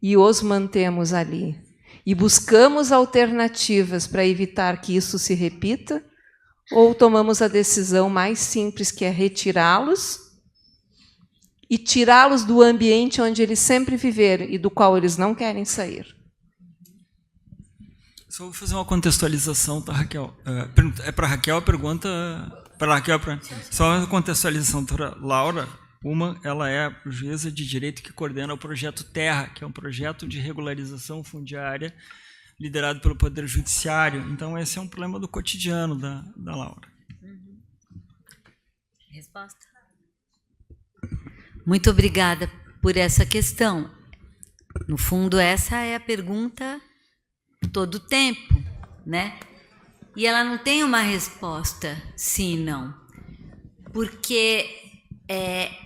e os mantemos ali. E buscamos alternativas para evitar que isso se repita, ou tomamos a decisão mais simples, que é retirá-los e tirá-los do ambiente onde eles sempre viveram e do qual eles não querem sair. Só vou fazer uma contextualização, tá, Raquel? É para a Raquel a pergunta... Para a Raquel, só uma contextualização, doutora Laura. Ela é a juíza de direito que coordena o projeto Terra, que é um projeto de regularização fundiária liderado pelo Poder Judiciário. Então, esse é um problema do cotidiano da Laura. Resposta? Muito obrigada por essa questão. No fundo, essa é a pergunta todo o tempo, né? E ela não tem uma resposta sim e não. Porque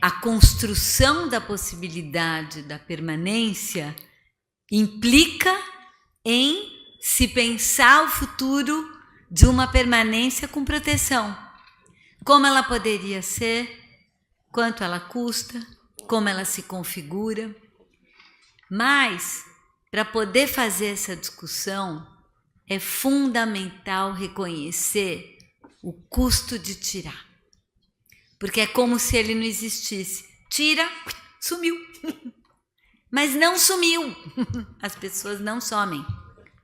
a construção da possibilidade da permanência implica em se pensar o futuro de uma permanência com proteção. Como ela poderia ser, quanto ela custa, como ela se configura. Mas, para poder fazer essa discussão, é fundamental reconhecer o custo de tirar. Porque é como se ele não existisse. Tira, sumiu. Mas não sumiu. As pessoas não somem,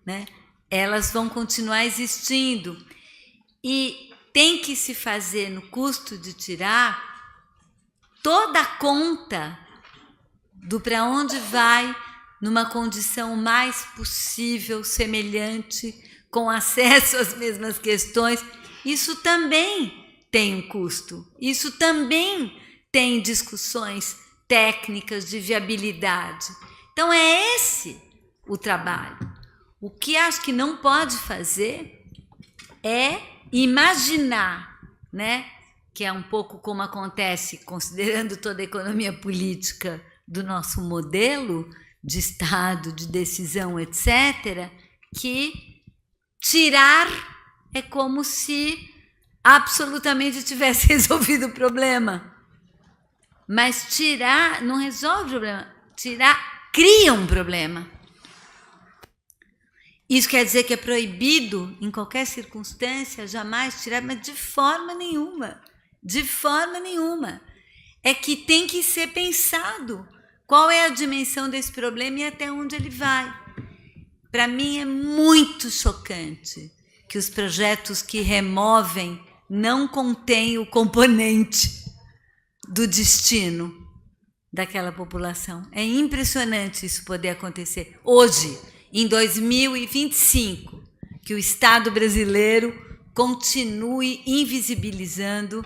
né? Elas vão continuar existindo. E tem que se fazer no custo de tirar toda a conta do para onde vai numa condição mais possível, semelhante, com acesso às mesmas questões. Isso também tem um custo. Isso também tem discussões técnicas de viabilidade. Então, é esse o trabalho. O que acho que não pode fazer é imaginar, né, que é um pouco como acontece, considerando toda a economia política do nosso modelo de Estado, de decisão, etc., que tirar é como se absolutamente tivesse resolvido o problema. Mas tirar não resolve o problema. Tirar cria um problema. Isso quer dizer que é proibido, em qualquer circunstância, jamais tirar, mas de forma nenhuma. De forma nenhuma. É que tem que ser pensado qual é a dimensão desse problema e até onde ele vai. Para mim é muito chocante que os projetos que removem não contêm o componente do destino daquela população. É impressionante isso poder acontecer hoje, em 2025, que o Estado brasileiro continue invisibilizando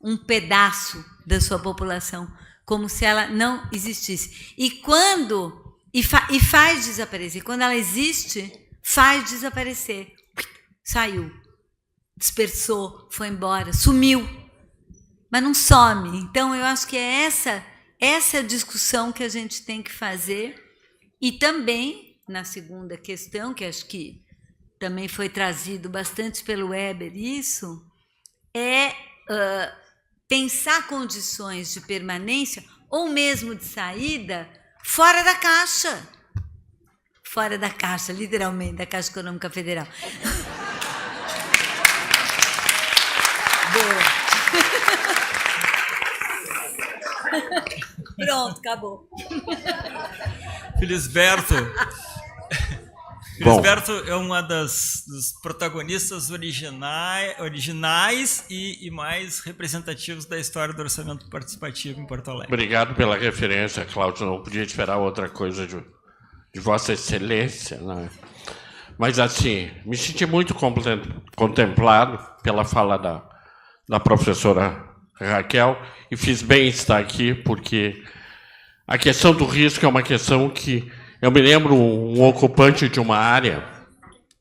um pedaço da sua população, como se ela não existisse. E faz desaparecer. Quando ela existe, faz desaparecer. Saiu, dispersou, foi embora, sumiu. Mas não some. Então, eu acho que é essa discussão que a gente tem que fazer. E também, na segunda questão, que acho que também foi trazido bastante pelo Weber, isso, é pensar condições de permanência ou mesmo de saída fora da caixa. Fora da caixa, literalmente, da Caixa Econômica Federal. Boa. Pronto, acabou. Felisberto é uma dos protagonistas originais e mais representativos da história do orçamento participativo em Porto Alegre. Obrigado pela referência, Cláudio. Não podia esperar outra coisa de Vossa Excelência, né? Mas, assim, me senti muito contemplado pela fala da professora Raquel, e fiz bem estar aqui, porque a questão do risco é uma questão que... Eu me lembro um ocupante de uma área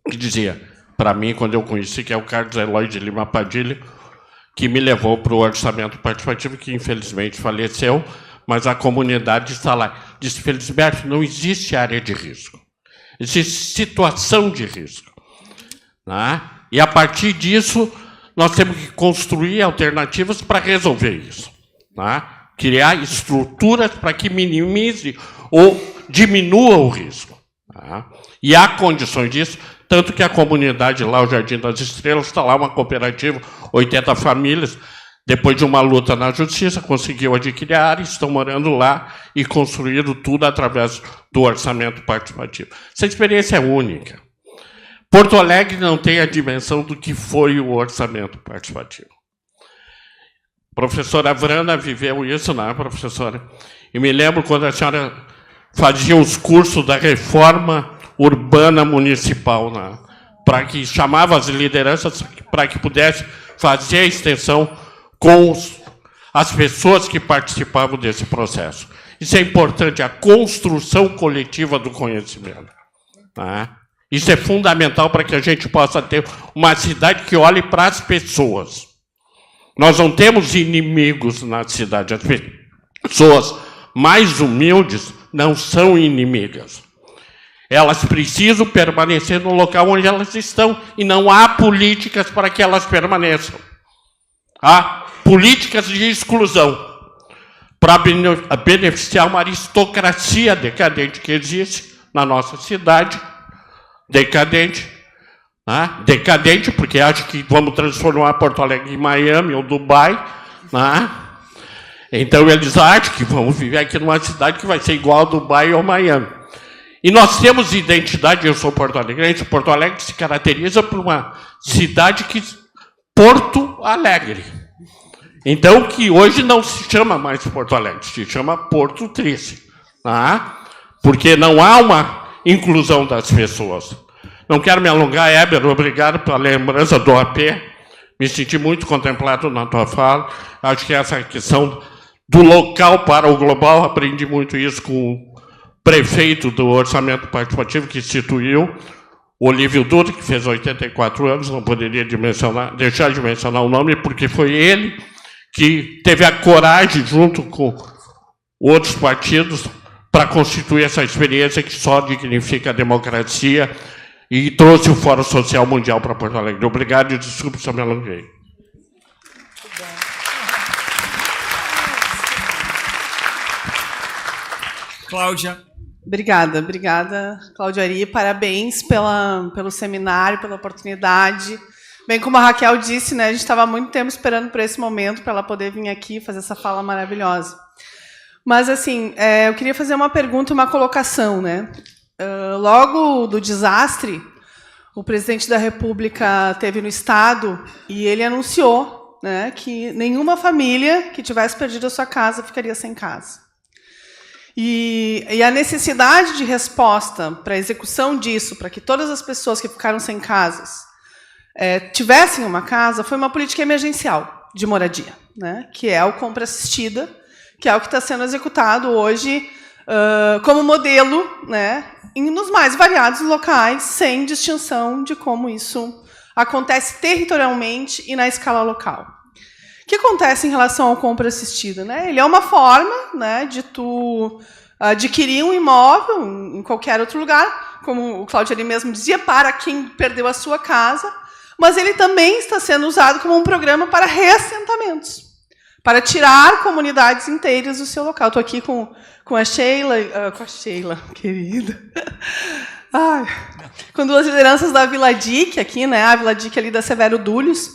que dizia, para mim, quando eu conheci, que é o Carlos Eloy de Lima Padilha, que me levou para o orçamento participativo, que infelizmente faleceu, mas a comunidade está lá. Disse, Felisberto, não existe área de risco, existe situação de risco. Né? E, a partir disso, nós temos que construir alternativas para resolver isso. Né? Criar estruturas para que minimize ou diminua o risco. Tá? E há condições disso, tanto que a comunidade lá, o Jardim das Estrelas, está lá, uma cooperativa, 80 famílias, depois de uma luta na justiça, conseguiu adquirir a área, estão morando lá e construíram tudo através do orçamento participativo. Essa experiência é única. Porto Alegre não tem a dimensão do que foi o orçamento participativo. A professora Vrana viveu isso, não é, professora? E me lembro quando a senhora fazia os cursos da reforma urbana municipal, né? Para que chamava as lideranças para que pudesse fazer a extensão com as pessoas que participavam desse processo. Isso é importante, a construção coletiva do conhecimento. Né? Isso é fundamental para que a gente possa ter uma cidade que olhe para as pessoas. Nós não temos inimigos na cidade. As pessoas mais humildes não são inimigas. Elas precisam permanecer no local onde elas estão e não há políticas para que elas permaneçam. Há políticas de exclusão para beneficiar uma aristocracia decadente que existe na nossa cidade. Decadente. Né? Decadente porque acha que vamos transformar Porto Alegre em Miami ou Dubai. Né? Então, eles acham que vamos viver aqui numa cidade que vai ser igual a Dubai ou Miami. E nós temos identidade, eu sou porto-alegrense, Porto Alegre se caracteriza por uma cidade que... Porto Alegre. Então, que hoje não se chama mais Porto Alegre, se chama Porto Triste. Tá? Porque não há uma inclusão das pessoas. Não quero me alongar, Heber, obrigado pela lembrança do AP. Me senti muito contemplado na tua fala. Acho que essa questão do local para o global, aprendi muito isso com o prefeito do orçamento participativo que instituiu, Olívio Dutra, que fez 84 anos, não poderia deixar de mencionar o nome, porque foi ele que teve a coragem, junto com outros partidos, para constituir essa experiência que só dignifica a democracia e trouxe o Fórum Social Mundial para Porto Alegre. Obrigado e desculpe se eu me alonguei. Cláudia. Obrigada, Cláudia Ari. Parabéns pelo seminário, pela oportunidade. Bem como a Raquel disse, né, a gente estava há muito tempo esperando por esse momento para ela poder vir aqui e fazer essa fala maravilhosa. Mas, assim, eu queria fazer uma pergunta e uma colocação, né? Logo do desastre, o presidente da República esteve no Estado e ele anunciou, né, que nenhuma família que tivesse perdido a sua casa ficaria sem casa. E a necessidade de resposta para a execução disso, para que todas as pessoas que ficaram sem casas tivessem uma casa, foi uma política emergencial de moradia, né, que é o compra assistida, que é o que está sendo executado hoje como modelo, né, nos mais variados locais, sem distinção de como isso acontece territorialmente e na escala local. O que acontece em relação ao compra assistida? Né? Ele é uma forma, né, de tu adquirir um imóvel em qualquer outro lugar, como o Cláudio ali mesmo dizia, para quem perdeu a sua casa, mas ele também está sendo usado como um programa para reassentamentos, para tirar comunidades inteiras do seu local. Estou aqui com a Sheila, querida. Com duas lideranças da Vila Dique, aqui, né, a Vila Dique ali da Severo Dúlios,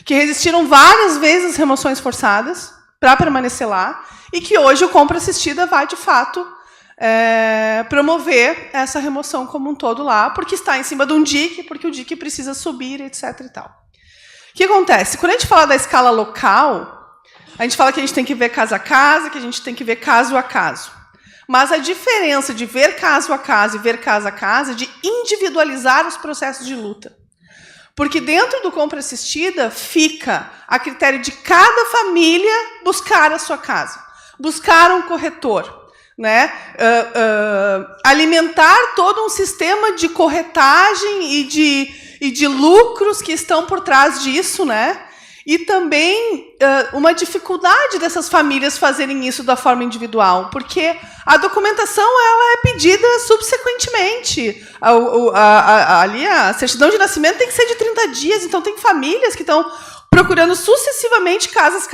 que resistiram várias vezes às remoções forçadas para permanecer lá, e que hoje o compra assistida vai, de fato, promover essa remoção como um todo lá, porque está em cima de um dique, porque o dique precisa subir, etc. E tal. O que acontece? Quando a gente fala da escala local, a gente fala que a gente tem que ver casa a casa, que a gente tem que ver caso a caso. Mas a diferença de ver caso a caso e ver casa a casa é de individualizar os processos de luta. Porque dentro do compra assistida fica a critério de cada família buscar a sua casa, buscar um corretor, né? Alimentar todo um sistema de corretagem e de lucros que estão por trás disso, né? E também uma dificuldade dessas famílias fazerem isso da forma individual, porque a documentação ela é pedida subsequentemente. Ali a certidão de nascimento tem que ser de 30 dias, então tem famílias que estão procurando sucessivamente casas.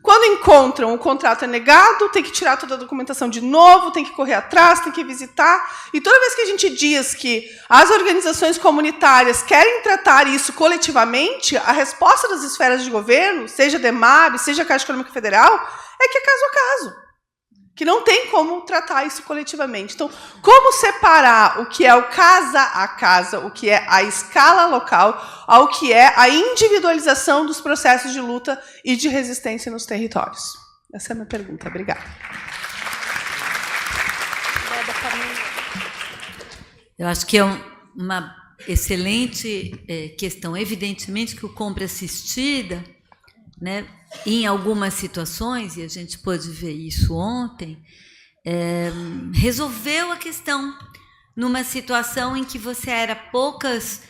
Quando encontram, o contrato é negado, tem que tirar toda a documentação de novo, tem que correr atrás, tem que visitar. E toda vez que a gente diz que as organizações comunitárias querem tratar isso coletivamente, a resposta das esferas de governo, seja a DEMAB, seja a Caixa Econômica Federal, é que é caso a caso. Que não tem como tratar isso coletivamente. Então, como separar o que é o casa a casa, o que é a escala local, ao que é a individualização dos processos de luta e de resistência nos territórios? Essa é a minha pergunta. Obrigada. Eu acho que é uma excelente questão. Evidentemente que o compra assistida, né, em algumas situações, e a gente pôde ver isso ontem, resolveu a questão numa situação em que você era poucas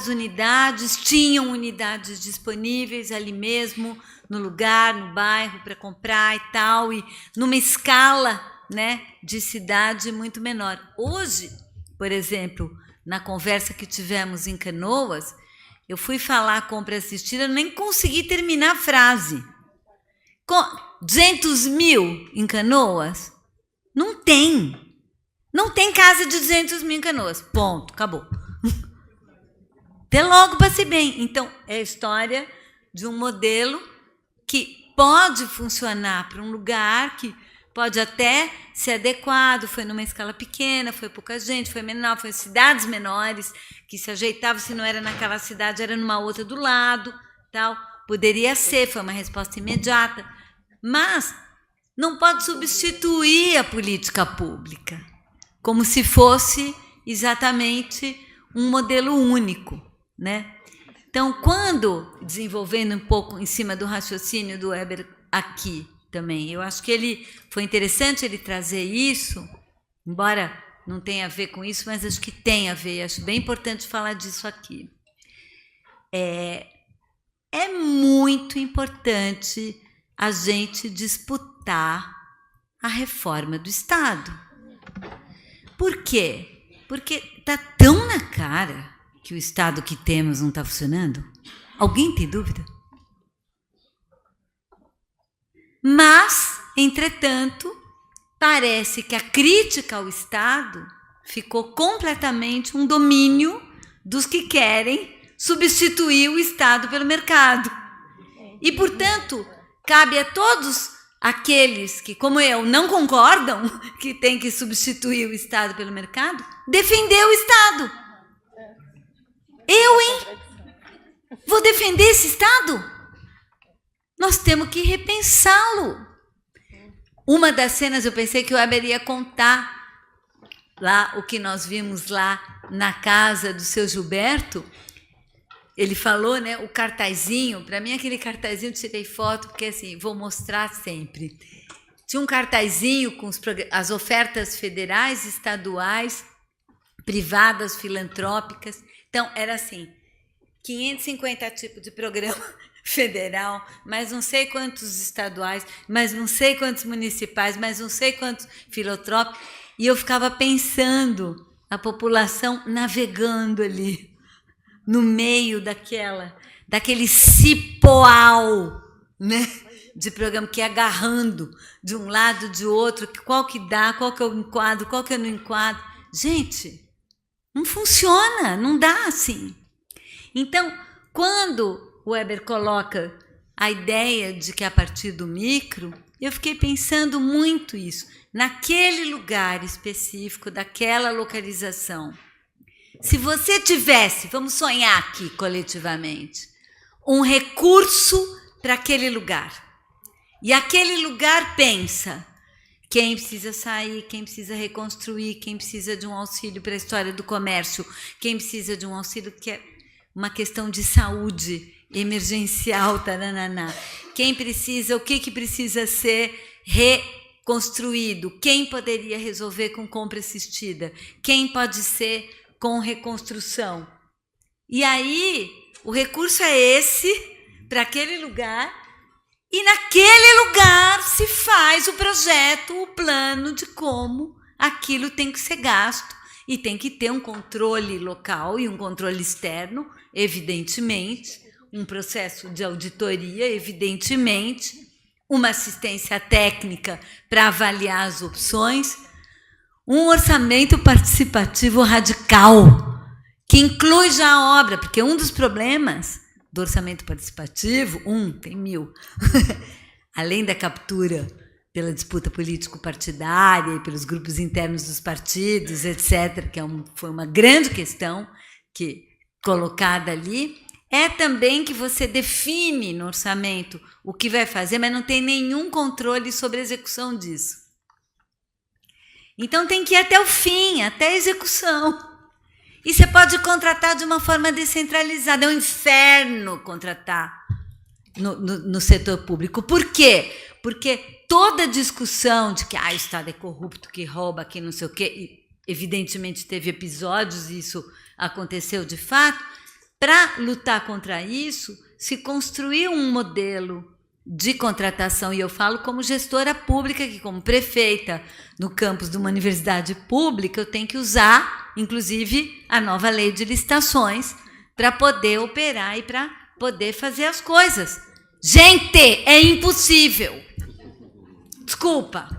unidades, tinham unidades disponíveis ali mesmo, no lugar, no bairro, para comprar e tal, e numa escala, né, de cidade muito menor. Hoje, por exemplo, na conversa que tivemos em Canoas, eu fui falar compra assistida, nem consegui terminar a frase. 200 mil em Canoas? Não tem. Não tem casa de 200 mil em Canoas. Ponto, acabou. Até logo, passei bem. Então, é a história de um modelo que pode funcionar para um lugar, que pode até ser adequado, foi numa escala pequena, foi pouca gente, foi menor, foi cidades menores, que se ajeitava, se não era naquela cidade, era numa outra do lado, tal. Poderia ser, foi uma resposta imediata, mas não pode substituir a política pública, como se fosse exatamente um modelo único, né? Então, quando, desenvolvendo um pouco em cima do raciocínio do Weber aqui também, eu acho que ele foi interessante ele trazer isso, embora não tenha a ver com isso, mas acho que tem a ver, acho bem importante falar disso aqui. É muito importante a gente disputar a reforma do Estado. Por quê? Porque está tão na cara que o Estado que temos não está funcionando. Alguém tem dúvida? Mas, entretanto, parece que a crítica ao Estado ficou completamente um domínio dos que querem substituir o Estado pelo mercado. E, portanto, cabe a todos aqueles que, como eu, não concordam que tem que substituir o Estado pelo mercado, defender o Estado. Eu, hein? Vou defender esse Estado? Nós temos que repensá-lo. Uma das cenas, eu pensei que o Weber ia contar lá o que nós vimos lá na casa do seu Gilberto. Ele falou, né, o cartazinho. Para mim, aquele cartazinho, eu tirei foto, porque assim, vou mostrar sempre. Tinha um cartazinho com as ofertas federais, estaduais, privadas, filantrópicas. Então, era assim, 550 tipos de programa federal, mais não sei quantos estaduais, mais não sei quantos municipais, mais não sei quantos filantrópicos. E eu ficava pensando, a população navegando ali, no meio daquele cipoal, né, de programa, que ia agarrando de um lado, de outro, qual que dá, qual que eu enquadro, qual que eu não enquadro. Gente, não funciona, não dá assim. Então, quando o Weber coloca a ideia de que a partir do micro, eu fiquei pensando muito isso, naquele lugar específico, daquela localização. Se você tivesse, vamos sonhar aqui coletivamente, um recurso para aquele lugar, e aquele lugar pensa, quem precisa sair, quem precisa reconstruir, quem precisa de um auxílio para a história do comércio, quem precisa de um auxílio que é uma questão de saúde emergencial, taranana. Quem precisa, o que precisa ser reconstruído? Quem poderia resolver com compra assistida? Quem pode ser com reconstrução? E aí, o recurso é esse, para aquele lugar, e naquele lugar se faz o projeto, o plano de como aquilo tem que ser gasto. E tem que ter um controle local e um controle externo, evidentemente, um processo de auditoria, evidentemente, uma assistência técnica para avaliar as opções, um orçamento participativo radical, que inclui já a obra, porque um dos problemas do orçamento participativo, tem 1000, além da captura pela disputa político-partidária e pelos grupos internos dos partidos, etc., que foi uma grande questão colocada ali, é também que você define no orçamento o que vai fazer, mas não tem nenhum controle sobre a execução disso. Então tem que ir até o fim, até a execução. E você pode contratar de uma forma descentralizada. É um inferno contratar no setor público. Por quê? Porque toda discussão de que o Estado é corrupto, que rouba, que não sei o quê, e evidentemente teve episódios, e isso aconteceu de fato, para lutar contra isso, se construiu um modelo de contratação, e eu falo como gestora pública, que como prefeita no campus de uma universidade pública, eu tenho que usar, inclusive, a nova lei de licitações para poder operar e para poder fazer as coisas. Gente, é impossível. Desculpa.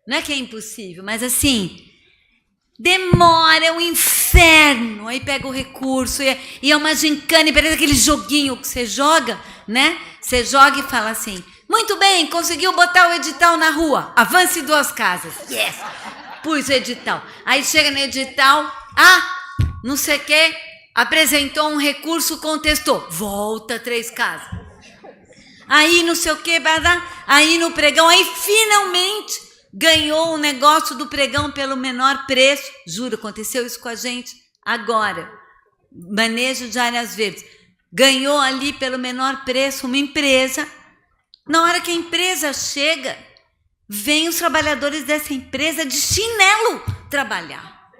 Não é que é impossível, mas assim, demora, é um inferno. Aí pega o recurso e é uma gincana, e parece aquele joguinho que você joga, né? Você joga e fala assim, muito bem, conseguiu botar o edital na rua, avance 2 casas. Yes! Pus o edital. Aí chega no edital, não sei o quê, apresentou um recurso, contestou, volta 3 casas. Aí não sei o quê, aí no pregão, aí finalmente ganhou o negócio do pregão pelo menor preço. Juro, aconteceu isso com a gente agora. Manejo de áreas verdes. Ganhou ali pelo menor preço uma empresa. Na hora que a empresa chega, vem os trabalhadores dessa empresa de chinelo trabalhar.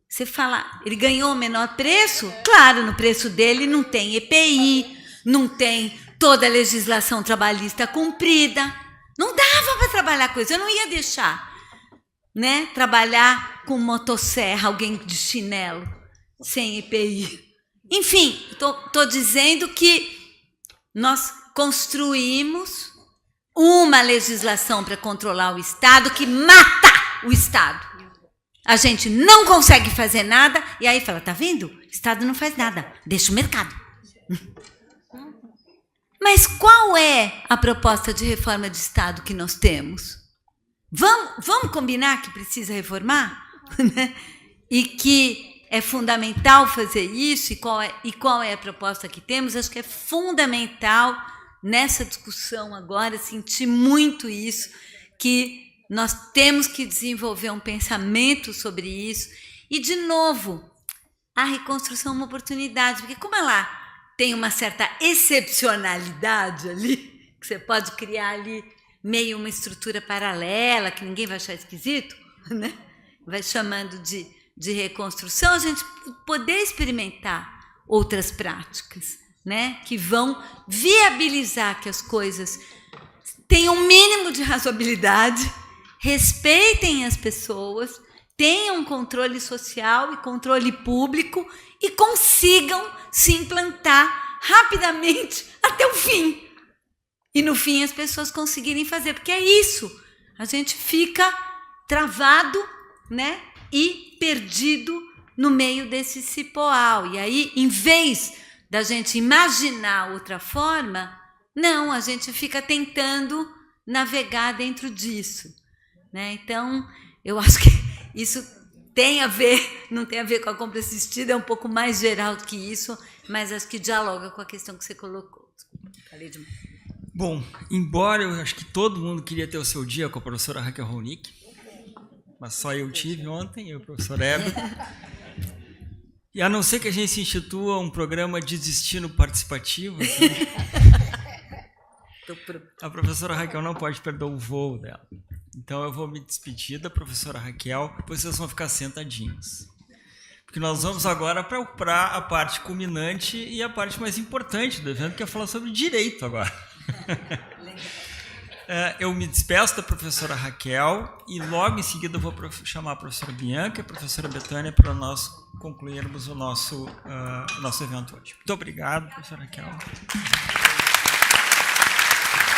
Você fala, ele ganhou o menor preço? Claro, no preço dele não tem EPI, não tem toda a legislação trabalhista cumprida. Não dava para trabalhar com isso. Eu não ia deixar, né, trabalhar com motosserra, alguém de chinelo, sem EPI. Enfim, estou dizendo que nós construímos uma legislação para controlar o Estado que mata o Estado. A gente não consegue fazer nada e aí fala, tá vendo? O Estado não faz nada, deixa o mercado. Mas qual é a proposta de reforma de Estado que nós temos? Vamos combinar que precisa reformar? E que é fundamental fazer isso? E qual é a proposta que temos? Acho que é fundamental, nessa discussão agora, sentir muito isso, que nós temos que desenvolver um pensamento sobre isso. E, de novo, a reconstrução é uma oportunidade, porque como ela tem uma certa excepcionalidade ali, que você pode criar ali meio uma estrutura paralela, que ninguém vai achar esquisito, né? Vai chamando de reconstrução, a gente poder experimentar outras práticas, né? Que vão viabilizar que as coisas tenham um mínimo de razoabilidade, respeitem as pessoas, tenham controle social e controle público e consigam se implantar rapidamente até o fim. E no fim as pessoas conseguirem fazer, porque é isso. A gente fica travado, né? E perdido no meio desse cipoal. E aí, em vez da gente imaginar outra forma, não, a gente fica tentando navegar dentro disso, né? Então, eu acho que isso tem a ver, não tem a ver com a compra assistida, é um pouco mais geral do que isso, mas acho que dialoga com a questão que você colocou. Desculpa, falei demais. Bom, embora eu acho que todo mundo queria ter o seu dia com a professora Raquel Ronick, mas só eu tive ontem, eu e o professor Heber. E a não ser que a gente institua um programa de destino participativo, assim, a professora Raquel não pode perder o voo dela. Então eu vou me despedir da professora Raquel, depois vocês vão ficar sentadinhos. Porque nós vamos agora para a parte culminante e a parte mais importante do evento, que é falar sobre direito agora. Eu me despeço da professora Raquel e logo em seguida eu vou chamar a professora Bianca e a professora Betânia para nós concluirmos o nosso evento hoje. Muito obrigado, professora Raquel.